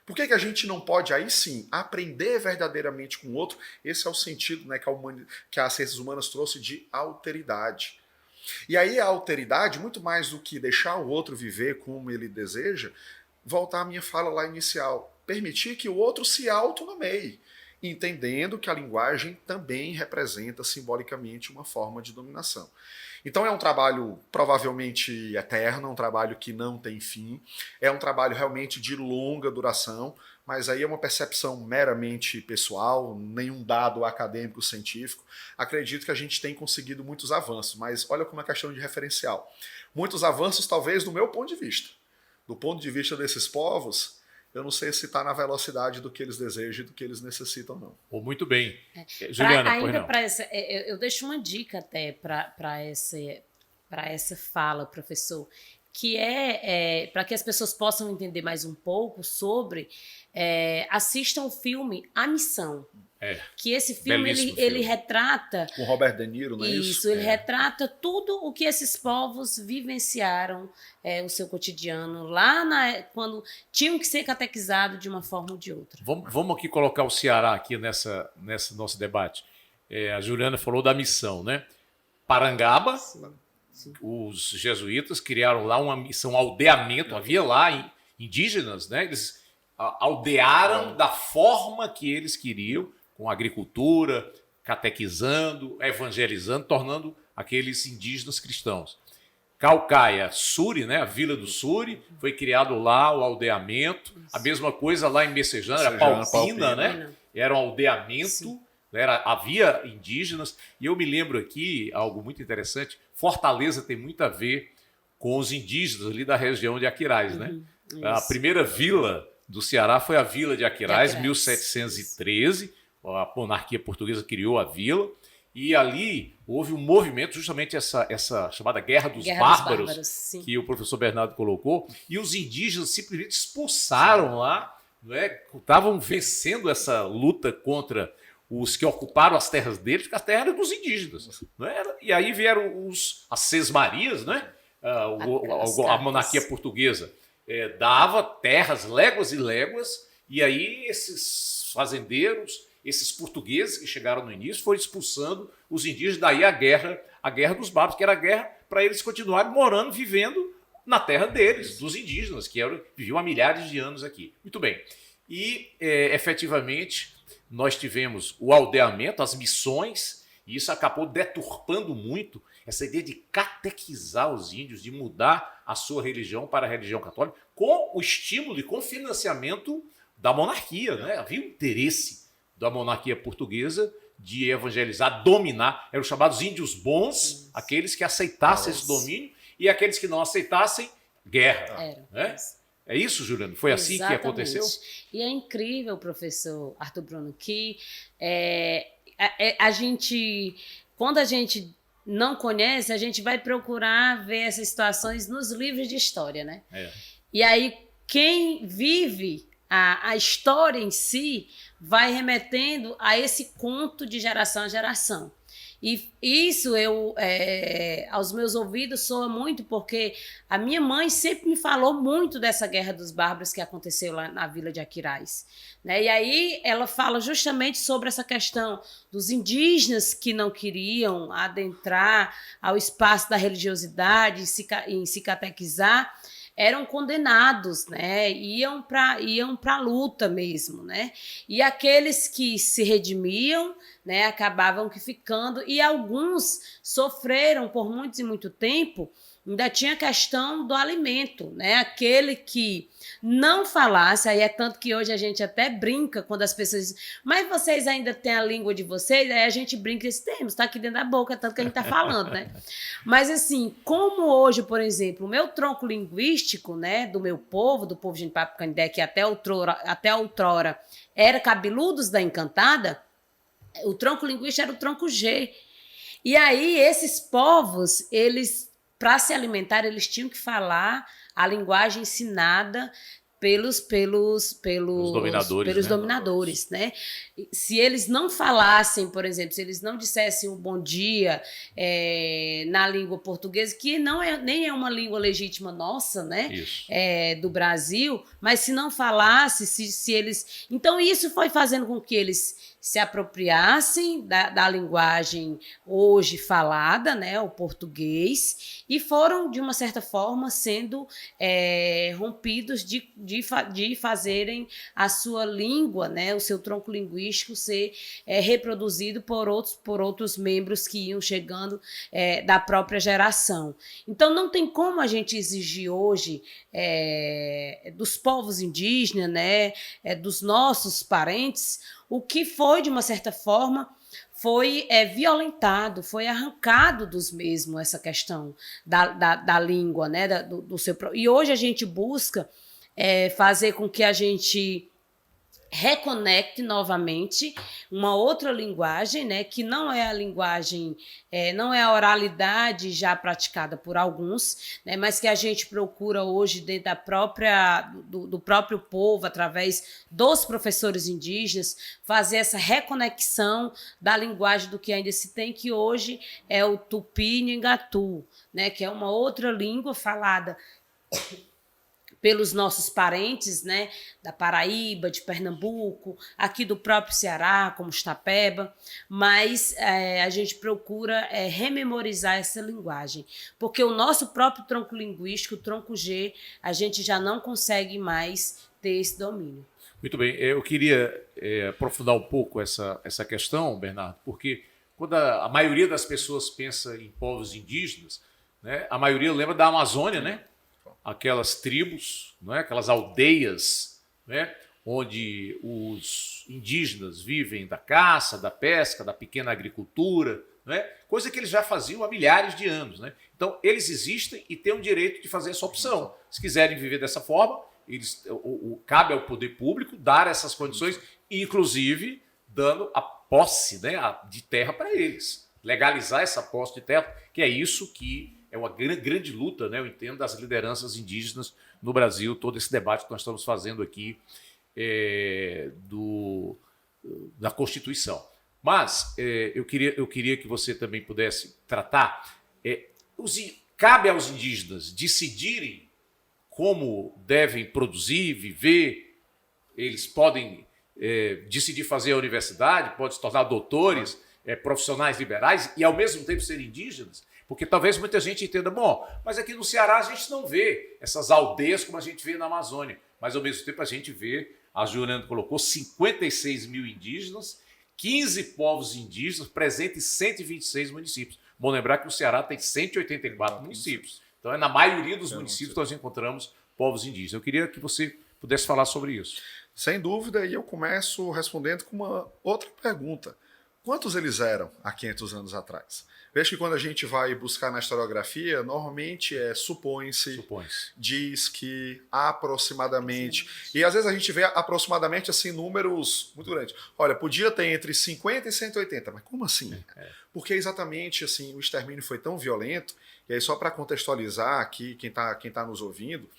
Por que a gente não pode, aí sim, aprender verdadeiramente com o outro? Esse é o sentido, né, que as ciências humanas trouxe de alteridade. E aí a alteridade, muito mais do que deixar o outro viver como ele deseja, voltar à minha fala lá inicial, permitir que o outro se autonomeie, entendendo que a linguagem também representa simbolicamente uma forma de dominação. Então é um trabalho provavelmente eterno, um trabalho que não tem fim, é um trabalho realmente de longa duração, mas aí é uma percepção meramente pessoal, nenhum dado acadêmico científico. Acredito que a gente tem conseguido muitos avanços, mas olha como é questão de referencial. Muitos avanços talvez do meu ponto de vista. Do ponto de vista desses povos, eu não sei se está na velocidade do que eles desejam e do que eles necessitam, não. Oh, muito bem. Juliana, ainda para essa, eu deixo uma dica até para essa fala, professor, que para que as pessoas possam entender mais um pouco sobre, assistam o filme A Missão. Que esse filme ele retrata... Com Robert De Niro, não é isso? Isso, ele retrata tudo o que esses povos vivenciaram, o seu cotidiano, lá quando tinham que ser catequizados de uma forma ou de outra. Vamos aqui colocar o Ceará aqui nesse nosso debate. A Juliana falou da missão, né? Parangaba, sim. Os jesuítas criaram lá uma missão aldeamento, havia lá indígenas, né? Eles aldearam da forma que eles queriam, com agricultura, catequizando, evangelizando, tornando aqueles indígenas cristãos. Caucaia, Suri, né, a Vila do Suri, foi criado lá o aldeamento. Isso. A mesma coisa lá em Messejana, era Palpina, né? Era um aldeamento, havia indígenas. E eu me lembro aqui, algo muito interessante, Fortaleza tem muito a ver com os indígenas ali da região de Aquiraz, né? A Isso. primeira vila do Ceará foi a vila de Aquiraz, De Aquiraz. 1713. A monarquia portuguesa criou a vila. E ali houve um movimento, justamente essa chamada Guerra dos Bárbaros, sim. que o professor Bernardo colocou, e os indígenas simplesmente expulsaram lá, não é? Estavam vencendo essa luta contra os que ocuparam as terras deles, porque as terras eram dos indígenas. Não é? E aí vieram as Sesmarias, né? A monarquia portuguesa dava terras, léguas e léguas, e aí esses fazendeiros, esses portugueses que chegaram no início, foram expulsando os indígenas, daí a guerra dos bárbaros, que era a guerra para eles continuarem morando, vivendo na terra deles, dos indígenas, que viviam há milhares de anos aqui. Muito bem. E, efetivamente, nós tivemos o aldeamento, as missões, e isso acabou deturpando muito essa ideia de catequizar os índios, de mudar a sua religião para a religião católica, com o estímulo e com o financiamento da monarquia, né? Havia um interesse da monarquia portuguesa de evangelizar, dominar. Eram chamados índios bons, aqueles que aceitassem esse domínio, e aqueles que não aceitassem, guerra. Né? É isso, Juliano? Foi assim que aconteceu? E é incrível, professor Arthur Bruno, que quando a gente não conhece, a gente vai procurar ver essas situações nos livros de história, né? E aí, quem vive a história em si vai remetendo a esse conto de geração a geração. E isso aos meus ouvidos soa muito, porque a minha mãe sempre me falou muito dessa Guerra dos Bárbaros que aconteceu lá na vila de Aquiraz. Né? E aí ela fala justamente sobre essa questão dos indígenas que não queriam adentrar ao espaço da religiosidade, em se catequizar, eram condenados, né? Iam para a luta mesmo, né? E aqueles que se redimiam, né, acabavam que ficando, e alguns sofreram por muito e muito tempo. Ainda tinha a questão do alimento, né? Aquele que não falasse, aí é tanto que hoje a gente até brinca quando as pessoas dizem, mas vocês ainda têm a língua de vocês? Aí a gente brinca e diz, temos, está aqui dentro da boca, tanto que a gente está falando, né? Mas assim, como hoje, por exemplo, o meu tronco linguístico, né, do meu povo, do povo de Papo-Canindé, que até outrora era Cabeludos da Encantada, o tronco linguístico era o tronco G. E aí esses povos, eles, para se alimentar, eles tinham que falar a linguagem ensinada pelos dominadores, né? Se eles não falassem, por exemplo, se eles não dissessem um bom dia na língua portuguesa, que nem é uma língua legítima nossa, né? Do Brasil, mas se não falasse, se eles... Então isso foi fazendo com que eles se apropriassem da linguagem hoje falada, né, o português, e foram, de uma certa forma, sendo rompidos de fazerem a sua língua, né, o seu tronco linguístico ser reproduzido por outros membros que iam chegando da própria geração. Então, não tem como a gente exigir hoje dos povos indígenas, né, dos nossos parentes, o que foi, de uma certa forma, foi violentado, foi arrancado dos mesmos essa questão da língua, né, do seu... E hoje a gente busca fazer com que a gente reconecte novamente uma outra linguagem, né, que não é a linguagem, não é a oralidade já praticada por alguns, né, mas que a gente procura hoje dentro do próprio povo, através dos professores indígenas, fazer essa reconexão da linguagem do que ainda se tem, que hoje é o Tupi-Nhangatu, né, que é uma outra língua falada pelos nossos parentes, né, da Paraíba, de Pernambuco, aqui do próprio Ceará, como Itapeba, mas a gente procura rememorizar essa linguagem, porque o nosso próprio tronco linguístico, o tronco G, a gente já não consegue mais ter esse domínio. Muito bem, eu queria aprofundar um pouco essa questão, Bernardo, porque quando a maioria das pessoas pensa em povos indígenas, né, a maioria lembra da Amazônia, né? Aquelas tribos, não é? Aquelas aldeias, né? Onde os indígenas vivem da caça, da pesca, da pequena agricultura, né? Coisa que eles já faziam há milhares de anos. Né? Então, eles existem e têm o direito de fazer essa opção. Se quiserem viver dessa forma, cabe ao poder público dar essas condições, inclusive dando a posse, né, de terra para eles. Legalizar essa posse de terra, que é isso que é uma grande luta, né, eu entendo, das lideranças indígenas no Brasil, todo esse debate que nós estamos fazendo aqui da Constituição. Mas eu queria que você também pudesse tratar. Cabe aos indígenas decidirem como devem produzir, viver. Eles podem decidir fazer a universidade, podem se tornar doutores, profissionais liberais e, ao mesmo tempo, ser indígenas. Porque talvez muita gente entenda, bom, mas aqui no Ceará a gente não vê essas aldeias como a gente vê na Amazônia. Mas, ao mesmo tempo, a gente vê, a Juliana colocou, 56 mil indígenas, 15 povos indígenas presentes em 126 municípios. Bom lembrar que o Ceará tem 184 municípios. Então, na maioria dos municípios nós encontramos povos indígenas. Eu queria que você pudesse falar sobre isso. Sem dúvida, e eu começo respondendo com uma outra pergunta. Quantos eles eram há 500 anos atrás? Veja que quando a gente vai buscar na historiografia, normalmente supõe-se, diz que aproximadamente, e às vezes a gente vê aproximadamente assim números muito grandes. Olha, podia ter entre 50 e 180, mas como assim? Porque exatamente assim o extermínio foi tão violento, e aí só para contextualizar aqui, quem tá nos ouvindo,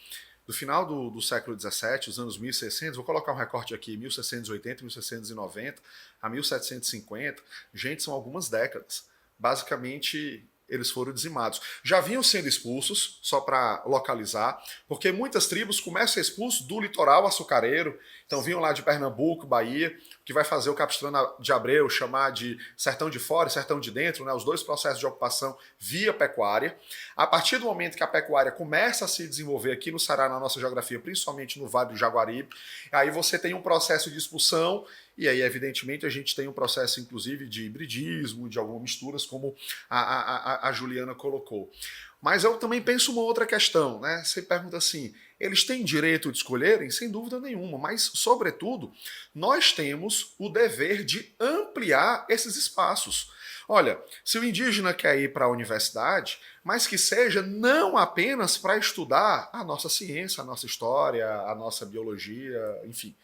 do final do século XVII, os anos 1600, vou colocar um recorte aqui, 1680, 1690 a 1750, gente, são algumas décadas. Basicamente, eles foram dizimados. Já vinham sendo expulsos, só para localizar, porque muitas tribos começam a ser expulsos do litoral açucareiro, então vinham lá de Pernambuco, Bahia, que vai fazer o Capistrano de Abreu chamar de sertão de fora e sertão de dentro, né, os dois processos de ocupação via pecuária. A partir do momento que a pecuária começa a se desenvolver aqui no Ceará, na nossa geografia, principalmente no Vale do Jaguaribe, aí você tem um processo de expulsão, e aí, evidentemente, a gente tem um processo, inclusive, de hibridismo, de algumas misturas, como a Juliana colocou. Mas eu também penso uma outra questão, né? Você pergunta assim, eles têm direito de escolherem? Sem dúvida nenhuma, mas, sobretudo, nós temos o dever de ampliar esses espaços. Olha, se o indígena quer ir para a universidade, mas que seja não apenas para estudar a nossa ciência, a nossa história, a nossa biologia, enfim,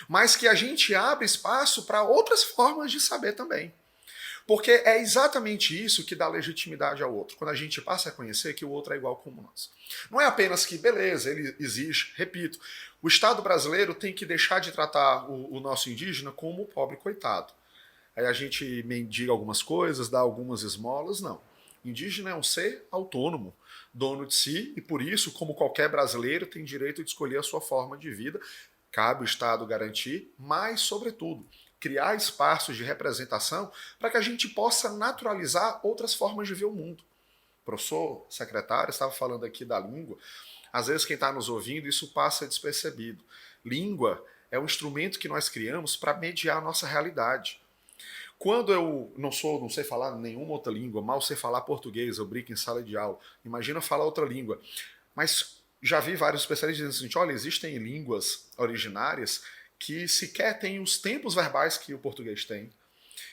mas que a gente abra espaço para outras formas de saber também. Porque é exatamente isso que dá legitimidade ao outro, quando a gente passa a conhecer que o outro é igual como nós. Não é apenas que, beleza, ele existe, repito, o Estado brasileiro tem que deixar de tratar o nosso indígena como o pobre coitado. Aí a gente mendiga algumas coisas, dá algumas esmolas, não. Indígena é um ser autônomo, dono de si, e por isso, como qualquer brasileiro, tem direito de escolher a sua forma de vida. Cabe o Estado garantir, mas, sobretudo, criar espaços de representação para que a gente possa naturalizar outras formas de ver o mundo. O professor secretário estava falando aqui da língua. Às vezes quem está nos ouvindo, isso passa despercebido. Língua é um instrumento que nós criamos para mediar a nossa realidade. Quando eu não sei falar nenhuma outra língua, mal sei falar português, eu brinco em sala de aula, imagina falar outra língua. Mas já vi vários especialistas dizendo assim, olha, existem línguas originárias que sequer têm os tempos verbais que o português tem,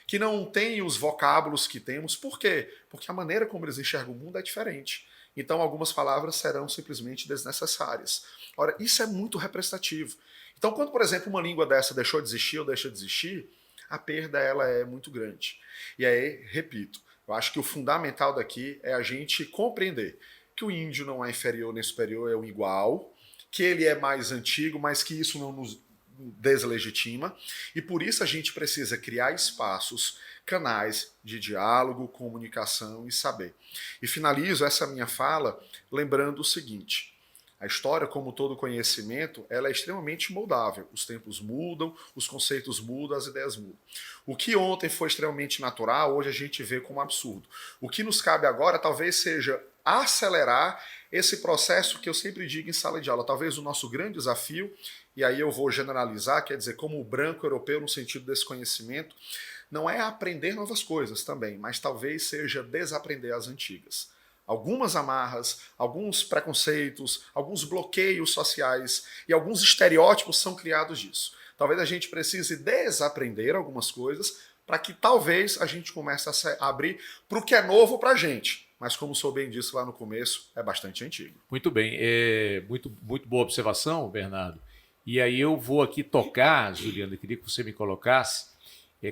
que não têm os vocábulos que temos. Por quê? Porque a maneira como eles enxergam o mundo é diferente. Então algumas palavras serão simplesmente desnecessárias. Ora, isso é muito representativo. Então quando, por exemplo, uma língua dessa deixou de existir ou deixa de existir, a perda ela é muito grande. E aí, repito, eu acho que o fundamental daqui é a gente compreender que o índio não é inferior nem superior, é um igual, que ele é mais antigo, mas que isso não nos deslegitima, e por isso a gente precisa criar espaços, canais de diálogo, comunicação e saber. E finalizo essa minha fala lembrando o seguinte: a história, como todo conhecimento, ela é extremamente moldável. Os tempos mudam, os conceitos mudam, as ideias mudam. O que ontem foi extremamente natural, hoje a gente vê como absurdo. O que nos cabe agora talvez seja acelerar esse processo que eu sempre digo em sala de aula. Talvez o nosso grande desafio, e aí eu vou generalizar, quer dizer, como o branco europeu no sentido desse conhecimento, não é aprender novas coisas também, mas talvez seja desaprender as antigas. Algumas amarras, alguns preconceitos, alguns bloqueios sociais e alguns estereótipos são criados disso. Talvez a gente precise desaprender algumas coisas para que talvez a gente comece a abrir para o que é novo para a gente. Mas como o senhor bem disse lá no começo, é bastante antigo. Muito bem, muito boa observação, Bernardo. E aí eu vou aqui tocar, Juliana, eu queria que você me colocasse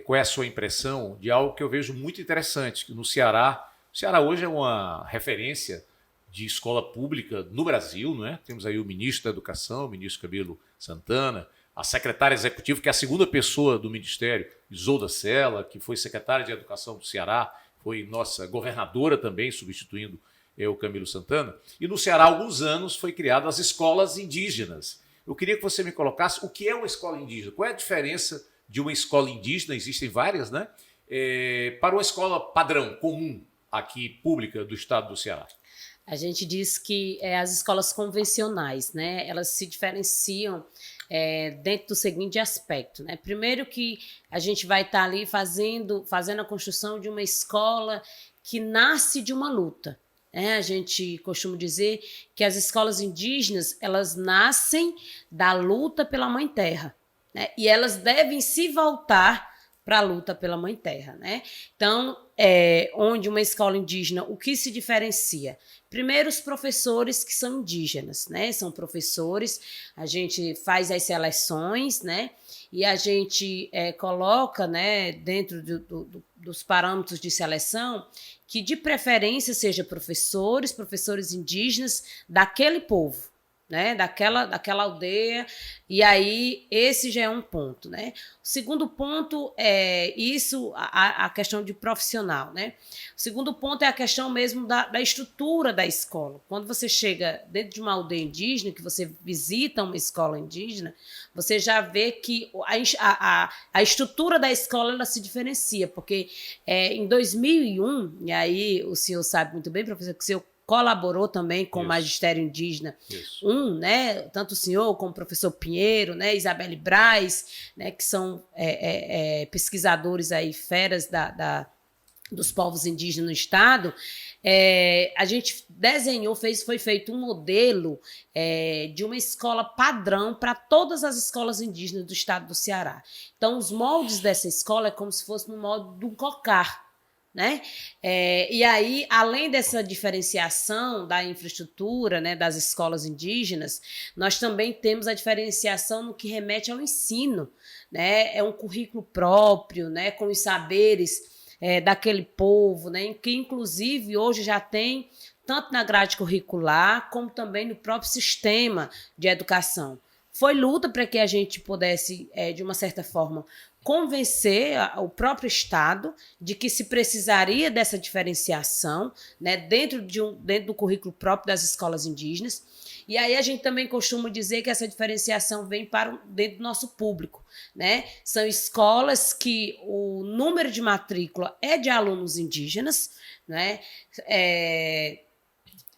qual é a sua impressão de algo que eu vejo muito interessante, que no Ceará, o Ceará hoje é uma referência de escola pública no Brasil, não é? Temos aí o ministro da Educação, o ministro Camilo Santana, a secretária executiva, que é a segunda pessoa do Ministério, Isolda Sela, que foi secretária de Educação do Ceará, foi nossa governadora também, substituindo o Camilo Santana. E no Ceará, há alguns anos, foi criada as escolas indígenas. Eu queria que você me colocasse o que é uma escola indígena, qual é a diferença de uma escola indígena, existem várias, né? Para uma escola padrão, comum, aqui, pública do estado do Ceará. A gente diz que as escolas convencionais, né, elas se diferenciam dentro do seguinte aspecto, né? Primeiro que a gente vai estar ali fazendo a construção de uma escola que nasce de uma luta. A gente costuma dizer que as escolas indígenas, elas nascem da luta pela Mãe Terra, né? E elas devem se voltar para a luta pela Mãe Terra, né? Então, onde uma escola indígena, o que se diferencia? Primeiro, os professores que são indígenas, né? São professores, a gente faz as seleções, né? E a gente coloca, né, dentro dos parâmetros de seleção, que de preferência seja professores indígenas daquele povo, né, daquela aldeia, e aí esse já é um ponto, né? O segundo ponto é a questão de profissional, né? O segundo ponto é a questão mesmo da estrutura da escola. Quando você chega dentro de uma aldeia indígena, que você visita uma escola indígena, você já vê que a estrutura da escola ela se diferencia, porque em 2001, e aí o senhor sabe muito bem, professor, que o senhor colaborou também com o Magistério Indígena, né, tanto o senhor como o professor Pinheiro, né, Isabelle Braz, né, que são pesquisadores aí, feras dos povos indígenas no estado. A gente desenhou, foi feito um modelo de uma escola padrão para todas as escolas indígenas do estado do Ceará. Então, os moldes dessa escola é como se fosse no molde de um cocar, né? E aí, além dessa diferenciação da infraestrutura, né, das escolas indígenas, nós também temos a diferenciação no que remete ao ensino, né? É um currículo próprio, né, com os saberes daquele povo, né, que inclusive hoje já tem tanto na grade curricular como também no próprio sistema de educação. Foi luta para que a gente pudesse, de uma certa forma, convencer o próprio Estado de que se precisaria dessa diferenciação, né, dentro do currículo próprio das escolas indígenas. E aí a gente também costuma dizer que essa diferenciação vem dentro do nosso público, né? São escolas que o número de matrícula é de alunos indígenas, né?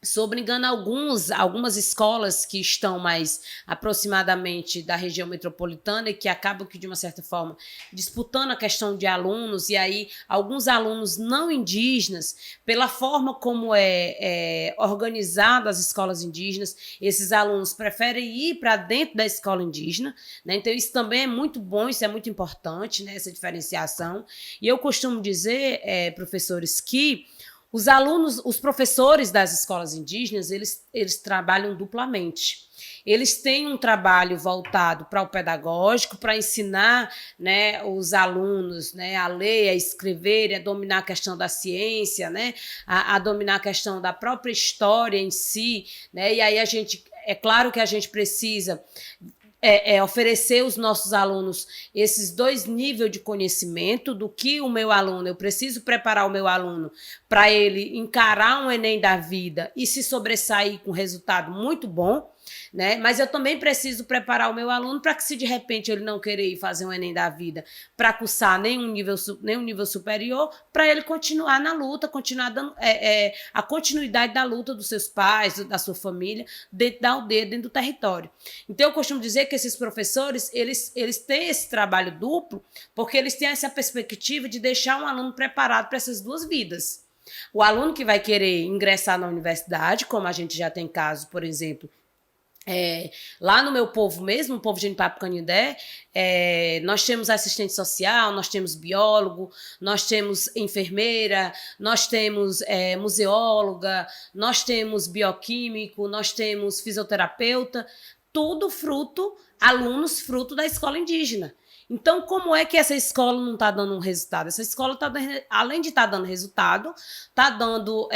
Sob engano, algumas escolas que estão mais aproximadamente da região metropolitana e que acabam que, de uma certa forma, disputando a questão de alunos, e aí alguns alunos não indígenas, pela forma como é organizada as escolas indígenas, esses alunos preferem ir para dentro da escola indígena, né? Então isso também é muito bom, isso é muito importante, né? Essa diferenciação. E eu costumo dizer, professores, que os professores das escolas indígenas, eles trabalham duplamente. Eles têm um trabalho voltado para o pedagógico, para ensinar, né, os alunos, né, a ler, a escrever, a dominar a questão da ciência, né, a dominar a questão da própria história em si, né, e aí é claro que a gente precisa oferecer aos nossos alunos esses dois níveis de conhecimento do que eu preciso preparar o meu aluno para ele encarar um Enem da vida e se sobressair com resultado muito bom, né? Mas eu também preciso preparar o meu aluno para que, se de repente ele não querer ir fazer um Enem da vida para cursar nenhum nível superior, para ele continuar na luta, continuar dando a continuidade da luta dos seus pais, da sua família, dentro da aldeia, dentro do território. Então, eu costumo dizer que esses professores, eles têm esse trabalho duplo, porque eles têm essa perspectiva de deixar um aluno preparado para essas duas vidas. O aluno que vai querer ingressar na universidade, como a gente já tem caso, por exemplo, Lá no meu povo mesmo, o povo de Genipapo Canindé, nós temos assistente social, nós temos biólogo, nós temos enfermeira, nós temos museóloga, nós temos bioquímico, nós temos fisioterapeuta, tudo alunos fruto da escola indígena. Então, como é que essa escola não está dando um resultado? Essa escola, além de estar dando resultado, está dando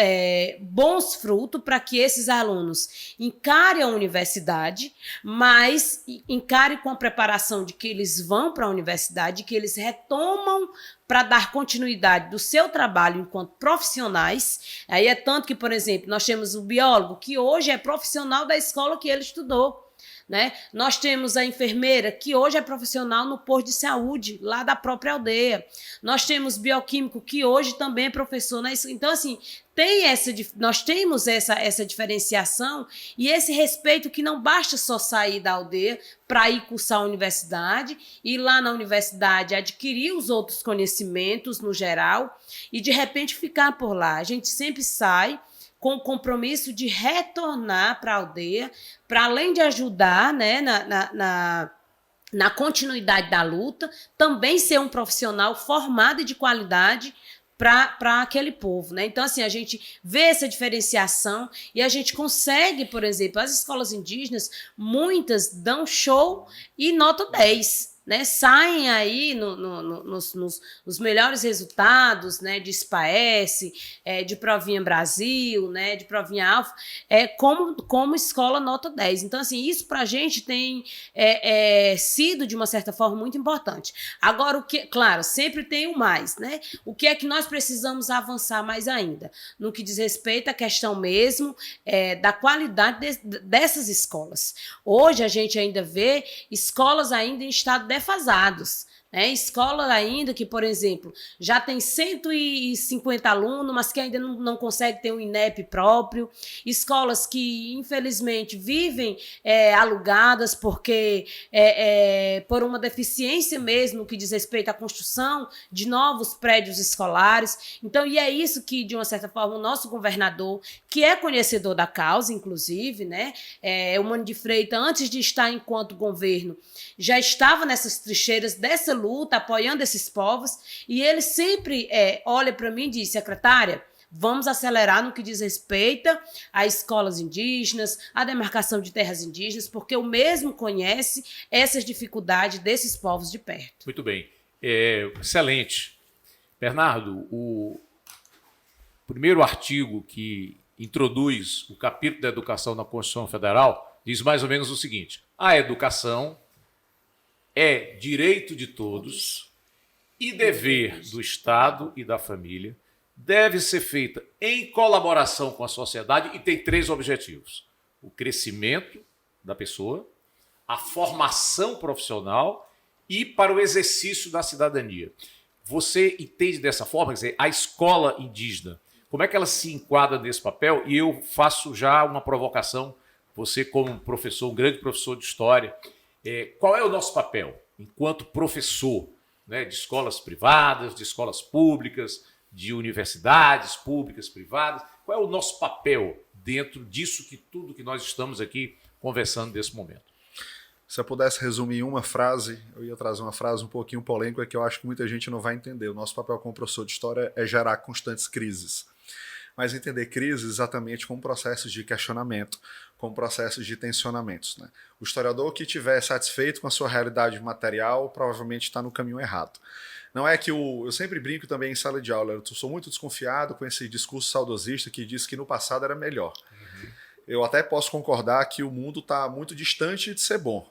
bons frutos para que esses alunos encarem a universidade, mas encarem com a preparação de que eles vão para a universidade, que eles retomam para dar continuidade do seu trabalho enquanto profissionais. Aí é tanto que, por exemplo, nós temos o biólogo, que hoje é profissional da escola que ele estudou. Né? Nós temos a enfermeira, que hoje é profissional no posto de saúde, lá da própria aldeia. Nós temos bioquímico, que hoje também é professor na escola. Então, assim, nós temos essa diferenciação e esse respeito que não basta só sair da aldeia para ir cursar a universidade, ir lá na universidade adquirir os outros conhecimentos no geral e, de repente, ficar por lá. A gente sempre sai com o compromisso de retornar para a aldeia, para além de ajudar, né, na continuidade da luta, também ser um profissional formado e de qualidade para aquele povo, né? Então, assim, a gente vê essa diferenciação e a gente consegue, por exemplo, as escolas indígenas, muitas dão show e nota 10. Né, saem aí nos melhores resultados, né, de SPAES, de Provinha Brasil, né, de Provinha Alfa, como escola nota 10. Então, assim, isso para a gente tem sido, de uma certa forma, muito importante. Agora, claro, sempre tem o mais, né? O que é que nós precisamos avançar mais ainda? No que diz respeito à questão mesmo da qualidade dessas escolas. Hoje a gente ainda vê escolas ainda em estado defasados. Escola ainda que, por exemplo, já tem 150 alunos, mas que ainda não consegue ter um INEP próprio. Escolas que, infelizmente, vivem alugadas porque por uma deficiência mesmo no que diz respeito à construção de novos prédios escolares. Então, e é isso que, de uma certa forma, o nosso governador, que é conhecedor da causa, inclusive, né, o Mano de Freitas, antes de estar enquanto governo, já estava nessas trincheiras dessa luta, apoiando esses povos, e ele sempre olha para mim e diz: secretária, vamos acelerar no que diz respeito a escolas indígenas, a demarcação de terras indígenas, porque o mesmo conhece essas dificuldades desses povos de perto. Muito bem. Excelente. Bernardo, o primeiro artigo que introduz o capítulo da educação na Constituição Federal diz mais ou menos o seguinte: a educação é direito de todos e dever do Estado e da família, deve ser feita em colaboração com a sociedade e tem 3 objetivos: o crescimento da pessoa, a formação profissional e para o exercício da cidadania. Você entende dessa forma? Quer dizer, a escola indígena, como é que ela se enquadra nesse papel? E eu faço já uma provocação, você como professor, um grande professor de história, qual é o nosso papel enquanto professor, né, de escolas privadas, de escolas públicas, de universidades públicas, privadas? Qual é o nosso papel dentro disso tudo que nós estamos aqui conversando nesse momento? Se eu pudesse resumir em uma frase, eu ia trazer uma frase um pouquinho polêmica que eu acho que muita gente não vai entender. O nosso papel como professor de história é gerar constantes crises. Mas entender crises exatamente como processos de questionamento, como processos de tensionamentos. Né? O historiador que estiver satisfeito com a sua realidade material provavelmente está no caminho errado. Não é que eu sempre brinco também em sala de aula, eu sou muito desconfiado com esse discurso saudosista que diz que no passado era melhor. Eu até posso concordar que o mundo está muito distante de ser bom.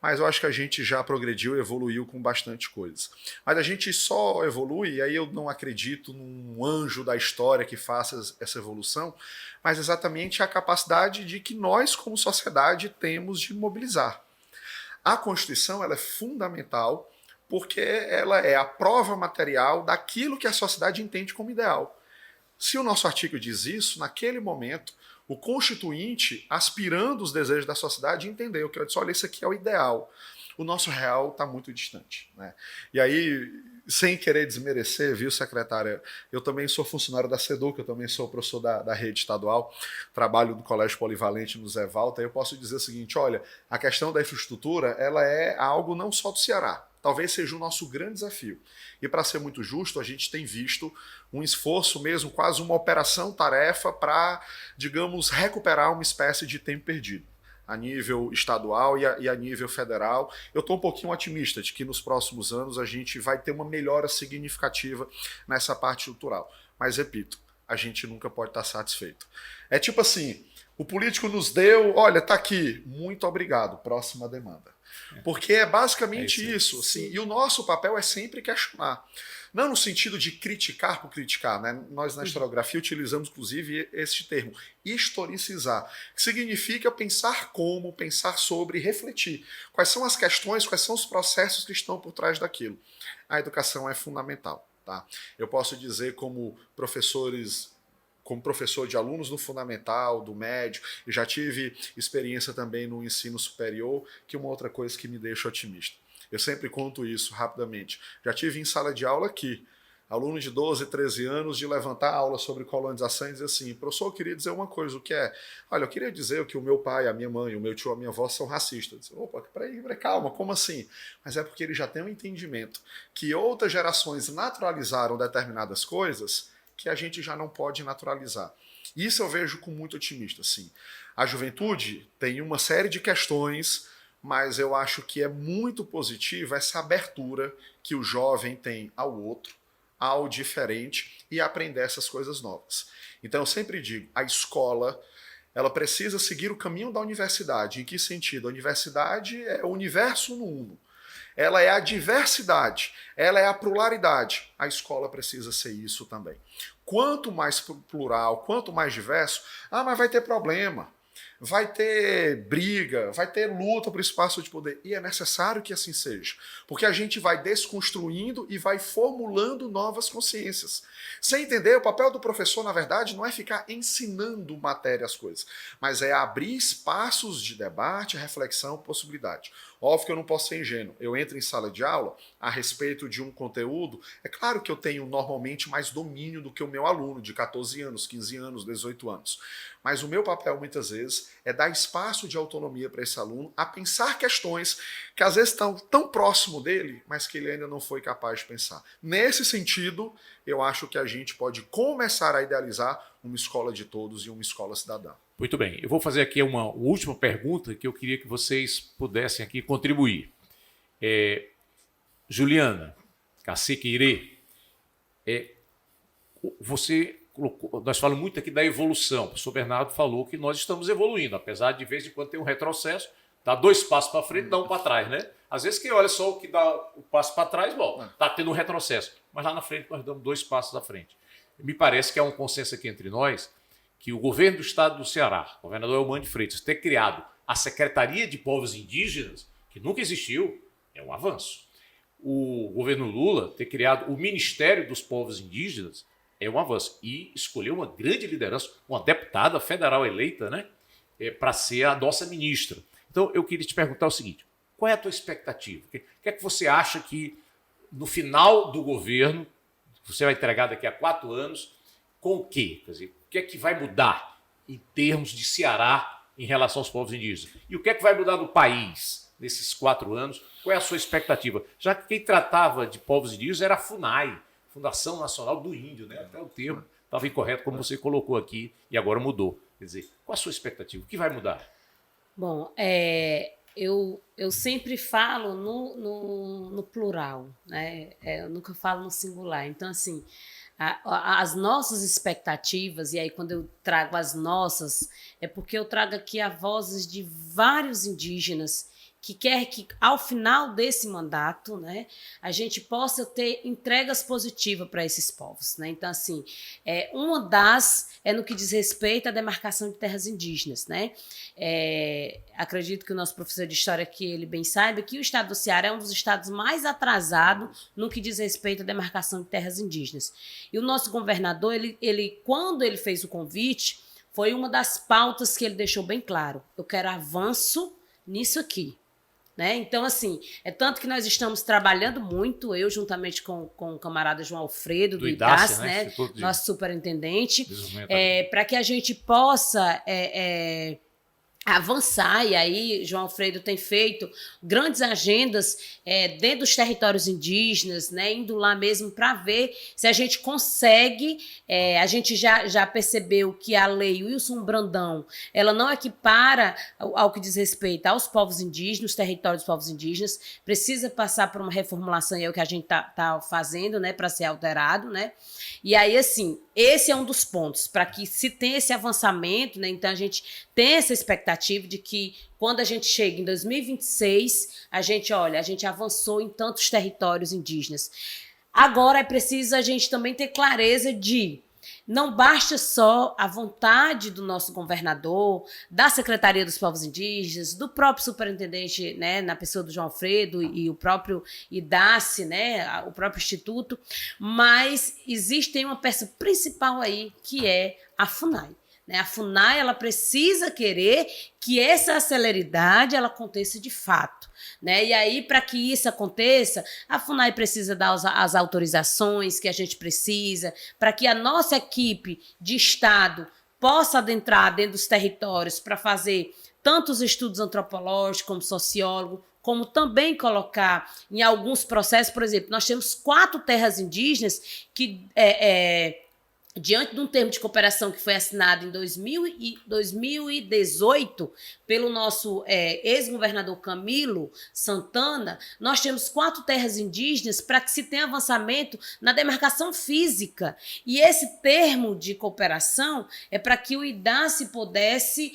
Mas eu acho que a gente já progrediu e evoluiu com bastante coisas. Mas a gente só evolui, e aí eu não acredito num anjo da história que faça essa evolução, mas exatamente a capacidade de que nós, como sociedade, temos de mobilizar. A Constituição ela é fundamental porque ela é a prova material daquilo que a sociedade entende como ideal. Se o nosso artigo diz isso, naquele momento, o constituinte, aspirando os desejos da sociedade, entendeu que, olha, isso aqui é o ideal. O nosso real está muito distante. Né? E aí, sem querer desmerecer, viu, secretária? Eu também sou funcionário da SEDUC, eu também sou professor da rede estadual, trabalho no Colégio Polivalente no Zé Walter, eu posso dizer o seguinte, olha, a questão da infraestrutura, ela é algo não só do Ceará, talvez seja o nosso grande desafio. E para ser muito justo, a gente tem visto um esforço mesmo, quase uma operação-tarefa para, digamos, recuperar uma espécie de tempo perdido a nível estadual e a nível federal. Eu estou um pouquinho otimista de que nos próximos anos a gente vai ter uma melhora significativa nessa parte estrutural. Mas, repito, a gente nunca pode estar satisfeito. É tipo assim, o político nos deu, olha, tá aqui, muito obrigado, próxima demanda. Porque é basicamente isso. Assim, e o nosso papel é sempre questionar. Não no sentido de criticar por criticar, né? Nós na historiografia utilizamos inclusive este termo, historicizar, que significa pensar como, pensar sobre, refletir. Quais são as questões, quais são os processos que estão por trás daquilo. A educação é fundamental. Tá? Eu posso dizer como professor de alunos do fundamental, do médio, e já tive experiência também no ensino superior, que uma outra coisa que me deixa otimista. Eu sempre conto isso rapidamente. Já tive em sala de aula aqui, aluno de 12, 13 anos, de levantar aula sobre colonização e dizer assim, professor, eu queria dizer uma coisa, o que é? Olha, eu queria dizer que o meu pai, a minha mãe, o meu tio, a minha avó são racistas. Eu disse, opa, peraí, calma, como assim? Mas é porque ele já tem um entendimento que outras gerações naturalizaram determinadas coisas que a gente já não pode naturalizar. Isso eu vejo com muito otimista, sim. A juventude tem uma série de questões, mas eu acho que é muito positiva essa abertura que o jovem tem ao outro, ao diferente e aprender essas coisas novas. Então eu sempre digo, a escola, ela precisa seguir o caminho da universidade. Em que sentido? A universidade é o universo no uno. Ela é a diversidade, ela é a pluralidade. A escola precisa ser isso também. Quanto mais plural, quanto mais diverso, mas vai ter problema, vai ter briga, vai ter luta por espaço de poder. E é necessário que assim seja, porque a gente vai desconstruindo e vai formulando novas consciências. Sem entender, o papel do professor, na verdade, não é ficar ensinando matéria as coisas, mas é abrir espaços de debate, reflexão, possibilidade. Óbvio que eu não posso ser ingênuo. Eu entro em sala de aula a respeito de um conteúdo. É claro que eu tenho normalmente mais domínio do que o meu aluno de 14 anos, 15 anos, 18 anos. Mas o meu papel muitas vezes é dar espaço de autonomia para esse aluno a pensar questões que às vezes estão tão próximo dele, mas que ele ainda não foi capaz de pensar. Nesse sentido, eu acho que a gente pode começar a idealizar uma escola de todos e uma escola cidadã. Muito bem, eu vou fazer aqui uma última pergunta que eu queria que vocês pudessem aqui contribuir. Juliana, Cacique Irê, você colocou, nós falamos muito aqui da evolução, o professor Bernardo falou que nós estamos evoluindo, apesar de vez em quando ter um retrocesso, dá 2 passos para frente, dá 1 para trás, né? Às vezes quem olha só o que dá o passo para trás, bom, está tendo um retrocesso, mas lá na frente nós damos 2 passos à frente. Me parece que há um consenso aqui entre nós que o governo do estado do Ceará, o governador Eumano de Freitas, ter criado a Secretaria de Povos Indígenas, que nunca existiu, é um avanço. O governo Lula ter criado o Ministério dos Povos Indígenas é um avanço. E escolheu uma grande liderança, uma deputada federal eleita, né, para ser a nossa ministra. Então, eu queria te perguntar o seguinte, qual é a tua expectativa? O que é que você acha que, no final do governo, você vai entregar daqui a 4 anos, com o quê? Quer dizer, o que é que vai mudar em termos de Ceará em relação aos povos indígenas? E o que é que vai mudar no país nesses 4 anos? Qual é a sua expectativa? Já que quem tratava de povos indígenas era a FUNAI, Fundação Nacional do Índio, né? Até o termo estava incorreto, como você colocou aqui, e agora mudou. Quer dizer, qual a sua expectativa? O que vai mudar? Bom, eu sempre falo no plural, né? Eu nunca falo no singular. Então, assim, as nossas expectativas, e aí quando eu trago as nossas, é porque eu trago aqui as vozes de vários indígenas que quer que, ao final desse mandato, né, a gente possa ter entregas positivas para esses povos. Né? Então, assim, uma das é no que diz respeito à demarcação de terras indígenas. Né? Acredito que o nosso professor de História aqui, ele bem saiba que o estado do Ceará é um dos estados mais atrasados no que diz respeito à demarcação de terras indígenas. E o nosso governador, quando ele fez o convite, foi uma das pautas que ele deixou bem claro. Eu quero avanço nisso aqui. né? Então, assim, é tanto que nós estamos trabalhando muito, eu juntamente com o camarada João Alfredo, do IDACE, né? Nosso superintendente, para que a gente possa avançar, e aí João Alfredo tem feito grandes agendas dentro dos territórios indígenas, né, indo lá mesmo para ver se a gente consegue, a gente já percebeu que a lei Wilson Brandão, ela não equipara ao que diz respeito aos povos indígenas, os territórios dos povos indígenas, precisa passar por uma reformulação, e é o que a gente tá fazendo, né, para ser alterado, né, e aí, assim, esse é um dos pontos, para que se tenha esse avançamento, né, então a gente tem essa expectativa de que quando a gente chega em 2026, a gente avançou em tantos territórios indígenas. Agora é preciso a gente também ter clareza de não basta só a vontade do nosso governador, da Secretaria dos Povos Indígenas, do próprio superintendente, né, na pessoa do João Alfredo e o próprio IDACE, né, o próprio instituto, mas existe uma peça principal aí, que é a FUNAI. A FUNAI, ela precisa querer que essa celeridade ela aconteça de fato, né? E aí, para que isso aconteça, a FUNAI precisa dar as autorizações que a gente precisa, para que a nossa equipe de Estado possa adentrar dentro dos territórios para fazer tanto os estudos antropológicos como sociólogo, como também colocar em alguns processos, por exemplo, nós temos 4 terras indígenas que diante de um termo de cooperação que foi assinado em 2018 pelo nosso ex-governador Camilo Santana, nós temos 4 terras indígenas para que se tenha avançamento na demarcação física. E esse termo de cooperação é para que o IDACE pudesse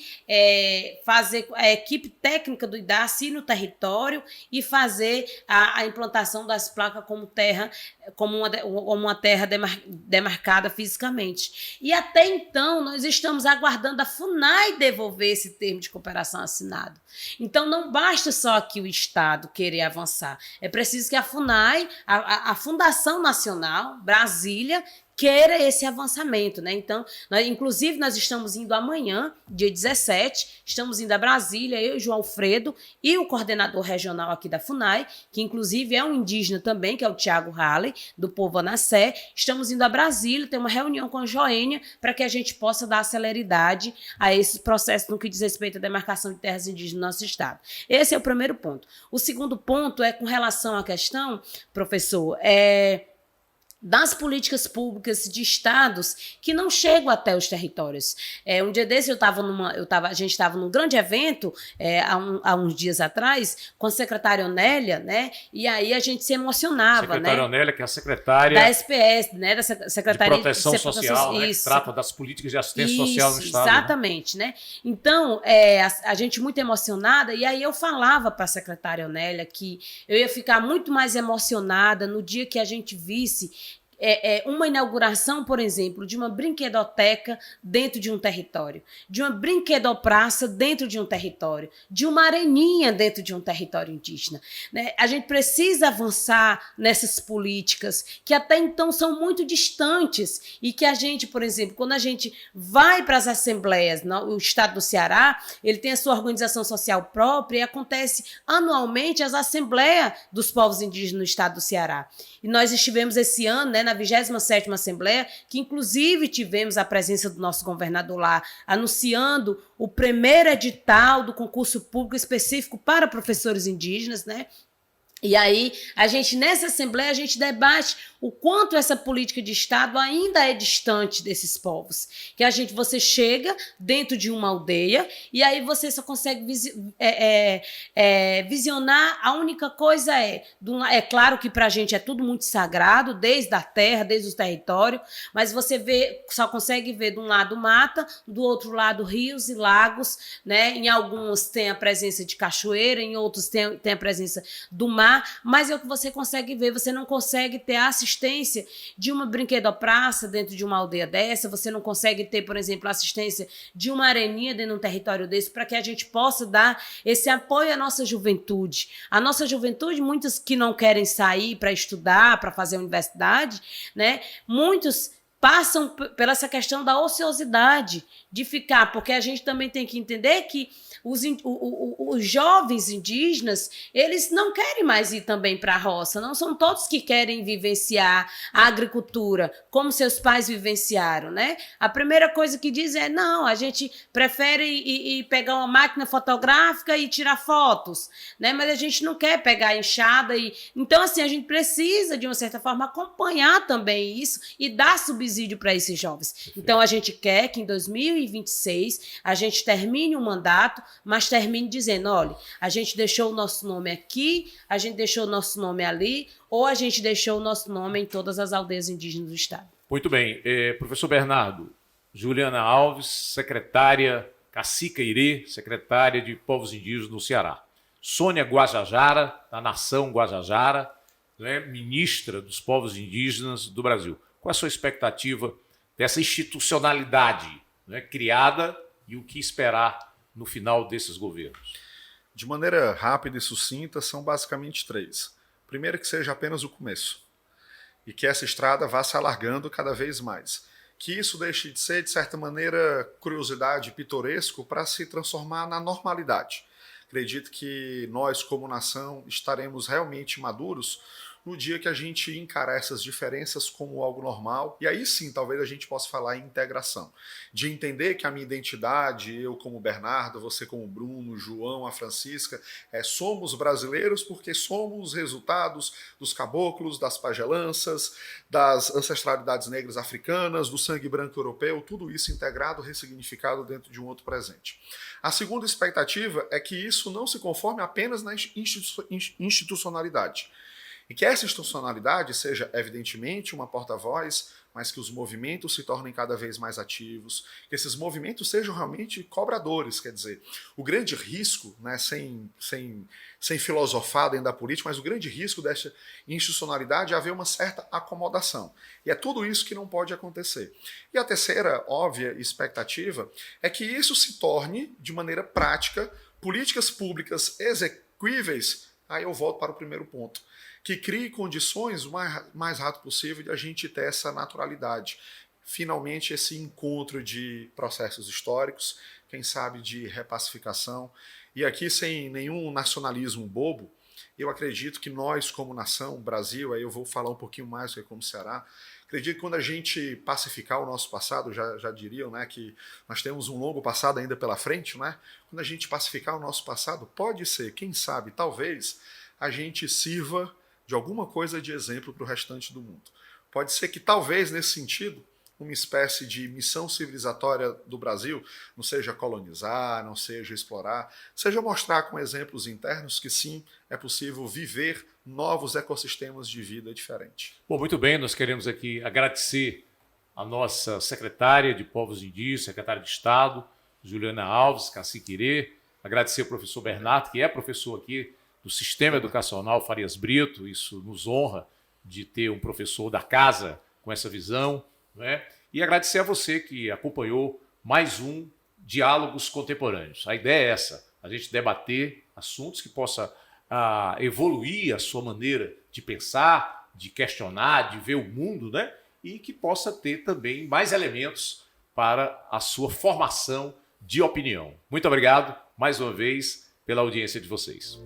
fazer a equipe técnica do IDACE ir no território e fazer a implantação das placas como uma terra demarcada fisicamente. E até então, nós estamos aguardando a FUNAI devolver esse termo de cooperação assinado. Então, não basta só aqui o Estado querer avançar. É preciso que a FUNAI, a Fundação Nacional, Brasília, queira esse avançamento, né? Então, inclusive, nós estamos indo amanhã, dia 17, estamos indo a Brasília, eu, João Alfredo e o coordenador regional aqui da FUNAI, que inclusive é um indígena também, que é o Tiago Halley, do povo Anassé. Estamos indo a Brasília, ter uma reunião com a Joênia para que a gente possa dar celeridade a esses processos no que diz respeito à demarcação de terras indígenas no nosso estado. Esse é o primeiro ponto. O segundo ponto é com relação à questão, professor, das políticas públicas de estados que não chegam até os territórios. Um dia desse a gente estava num grande evento há uns dias atrás com a secretária Onélia, né? E aí a gente se emocionava, secretária, né? Onélia, que é a secretária da SPS, né? Da Secretaria de Proteção Social, né? Que trata das políticas de assistência social no estado. Exatamente, né? Então, a gente muito emocionada, e aí eu falava para a secretária Onélia que eu ia ficar muito mais emocionada no dia que a gente visse uma inauguração, por exemplo, de uma brinquedoteca dentro de um território, de uma brinquedopraça dentro de um território, de uma areninha dentro de um território indígena, né? A gente precisa avançar nessas políticas que até então são muito distantes e que a gente, por exemplo, quando a gente vai para as assembleias, o estado do Ceará, ele tem a sua organização social própria e acontece anualmente as assembleias dos povos indígenas no estado do Ceará. E nós estivemos esse ano, né, na 27ª Assembleia, que inclusive tivemos a presença do nosso governador lá, anunciando o primeiro edital do concurso público específico para professores indígenas, né? E aí, nessa Assembleia, a gente debate o quanto essa política de Estado ainda é distante desses povos. Que você chega dentro de uma aldeia e aí você só consegue visionar. A única coisa é claro que para a gente é tudo muito sagrado, desde a terra, desde o território, mas você só consegue ver de um lado mata, do outro lado rios e lagos, né? Em alguns tem a presença de cachoeira, em outros tem a presença do mar, mas é o que você consegue ver. Você não consegue ter a assistência de uma brinquedopraça dentro de uma aldeia dessa, você não consegue ter, por exemplo, a assistência de uma areninha dentro de um território desse, para que a gente possa dar esse apoio à nossa juventude. A nossa juventude, muitos que não querem sair para estudar, para fazer universidade, né? Muitos passam pela essa questão da ociosidade, de ficar, porque a gente também tem que entender que os jovens indígenas, eles não querem mais ir também para a roça, não são todos que querem vivenciar a agricultura como seus pais vivenciaram, né? A primeira coisa que dizem é, não, a gente prefere ir pegar uma máquina fotográfica e tirar fotos, né? Mas a gente não quer pegar a enxada e... Então, assim, a gente precisa, de uma certa forma, acompanhar também isso e dar subsídio para esses jovens. Então, a gente quer que em 2026 a gente termine o mandato, mas termine dizendo, olha, a gente deixou o nosso nome aqui, a gente deixou o nosso nome ali, ou a gente deixou o nosso nome em todas as aldeias indígenas do estado. Muito bem. Professor Bernardo, Juliana Alves, secretária, Cacica Irê, secretária de Povos Indígenas no Ceará. Sônia Guajajara, da Nação Guajajara, né, ministra dos Povos Indígenas do Brasil. Qual a sua expectativa dessa institucionalidade, né, criada e o que esperar no final desses governos? De maneira rápida e sucinta, são basicamente 3. Primeiro, que seja apenas o começo. E que essa estrada vá se alargando cada vez mais. Que isso deixe de ser, de certa maneira, curiosidade, pitoresco, para se transformar na normalidade. Acredito que nós, como nação, estaremos realmente maduros no dia que a gente encarar essas diferenças como algo normal. E aí sim, talvez a gente possa falar em integração. De entender que a minha identidade, eu como Bernardo, você como Bruno, João, a Francisca, somos brasileiros porque somos resultados dos caboclos, das pagelanças, das ancestralidades negras africanas, do sangue branco europeu, tudo isso integrado, ressignificado dentro de um outro presente. A segunda expectativa é que isso não se conforme apenas na institucionalidade. E que essa institucionalidade seja, evidentemente, uma porta-voz, mas que os movimentos se tornem cada vez mais ativos, que esses movimentos sejam realmente cobradores, quer dizer, o grande risco, né, sem filosofar dentro da política, mas o grande risco dessa institucionalidade é haver uma certa acomodação. E é tudo isso que não pode acontecer. E a terceira óbvia expectativa é que isso se torne, de maneira prática, políticas públicas execuíveis. Aí eu volto para o primeiro ponto. Que crie condições o mais rápido possível de a gente ter essa naturalidade. Finalmente, esse encontro de processos históricos, quem sabe de repacificação. E aqui, sem nenhum nacionalismo bobo, eu acredito que nós, como nação, Brasil, aí eu vou falar um pouquinho mais do que como Ceará, acredito que quando a gente pacificar o nosso passado, já diriam, né, que nós temos um longo passado ainda pela frente, né? Quando a gente pacificar o nosso passado, pode ser, quem sabe, talvez, a gente sirva de alguma coisa de exemplo para o restante do mundo. Pode ser que talvez, nesse sentido, uma espécie de missão civilizatória do Brasil não seja colonizar, não seja explorar, seja mostrar com exemplos internos que sim, é possível viver novos ecossistemas de vida diferente. Bom, muito bem, nós queremos aqui agradecer a nossa secretária de Povos Indígenas, secretária de Estado, Juliana Alves, Cacique Irê, agradecer ao professor Bernardo, que é professor aqui do Sistema Educacional Farias Brito, isso nos honra de ter um professor da casa com essa visão, né? E agradecer a você que acompanhou mais um Diálogos Contemporâneos. A ideia é essa, a gente debater assuntos que possa evoluir a sua maneira de pensar, de questionar, de ver o mundo, né? E que possa ter também mais elementos para a sua formação de opinião. Muito obrigado, mais uma vez, pela audiência de vocês.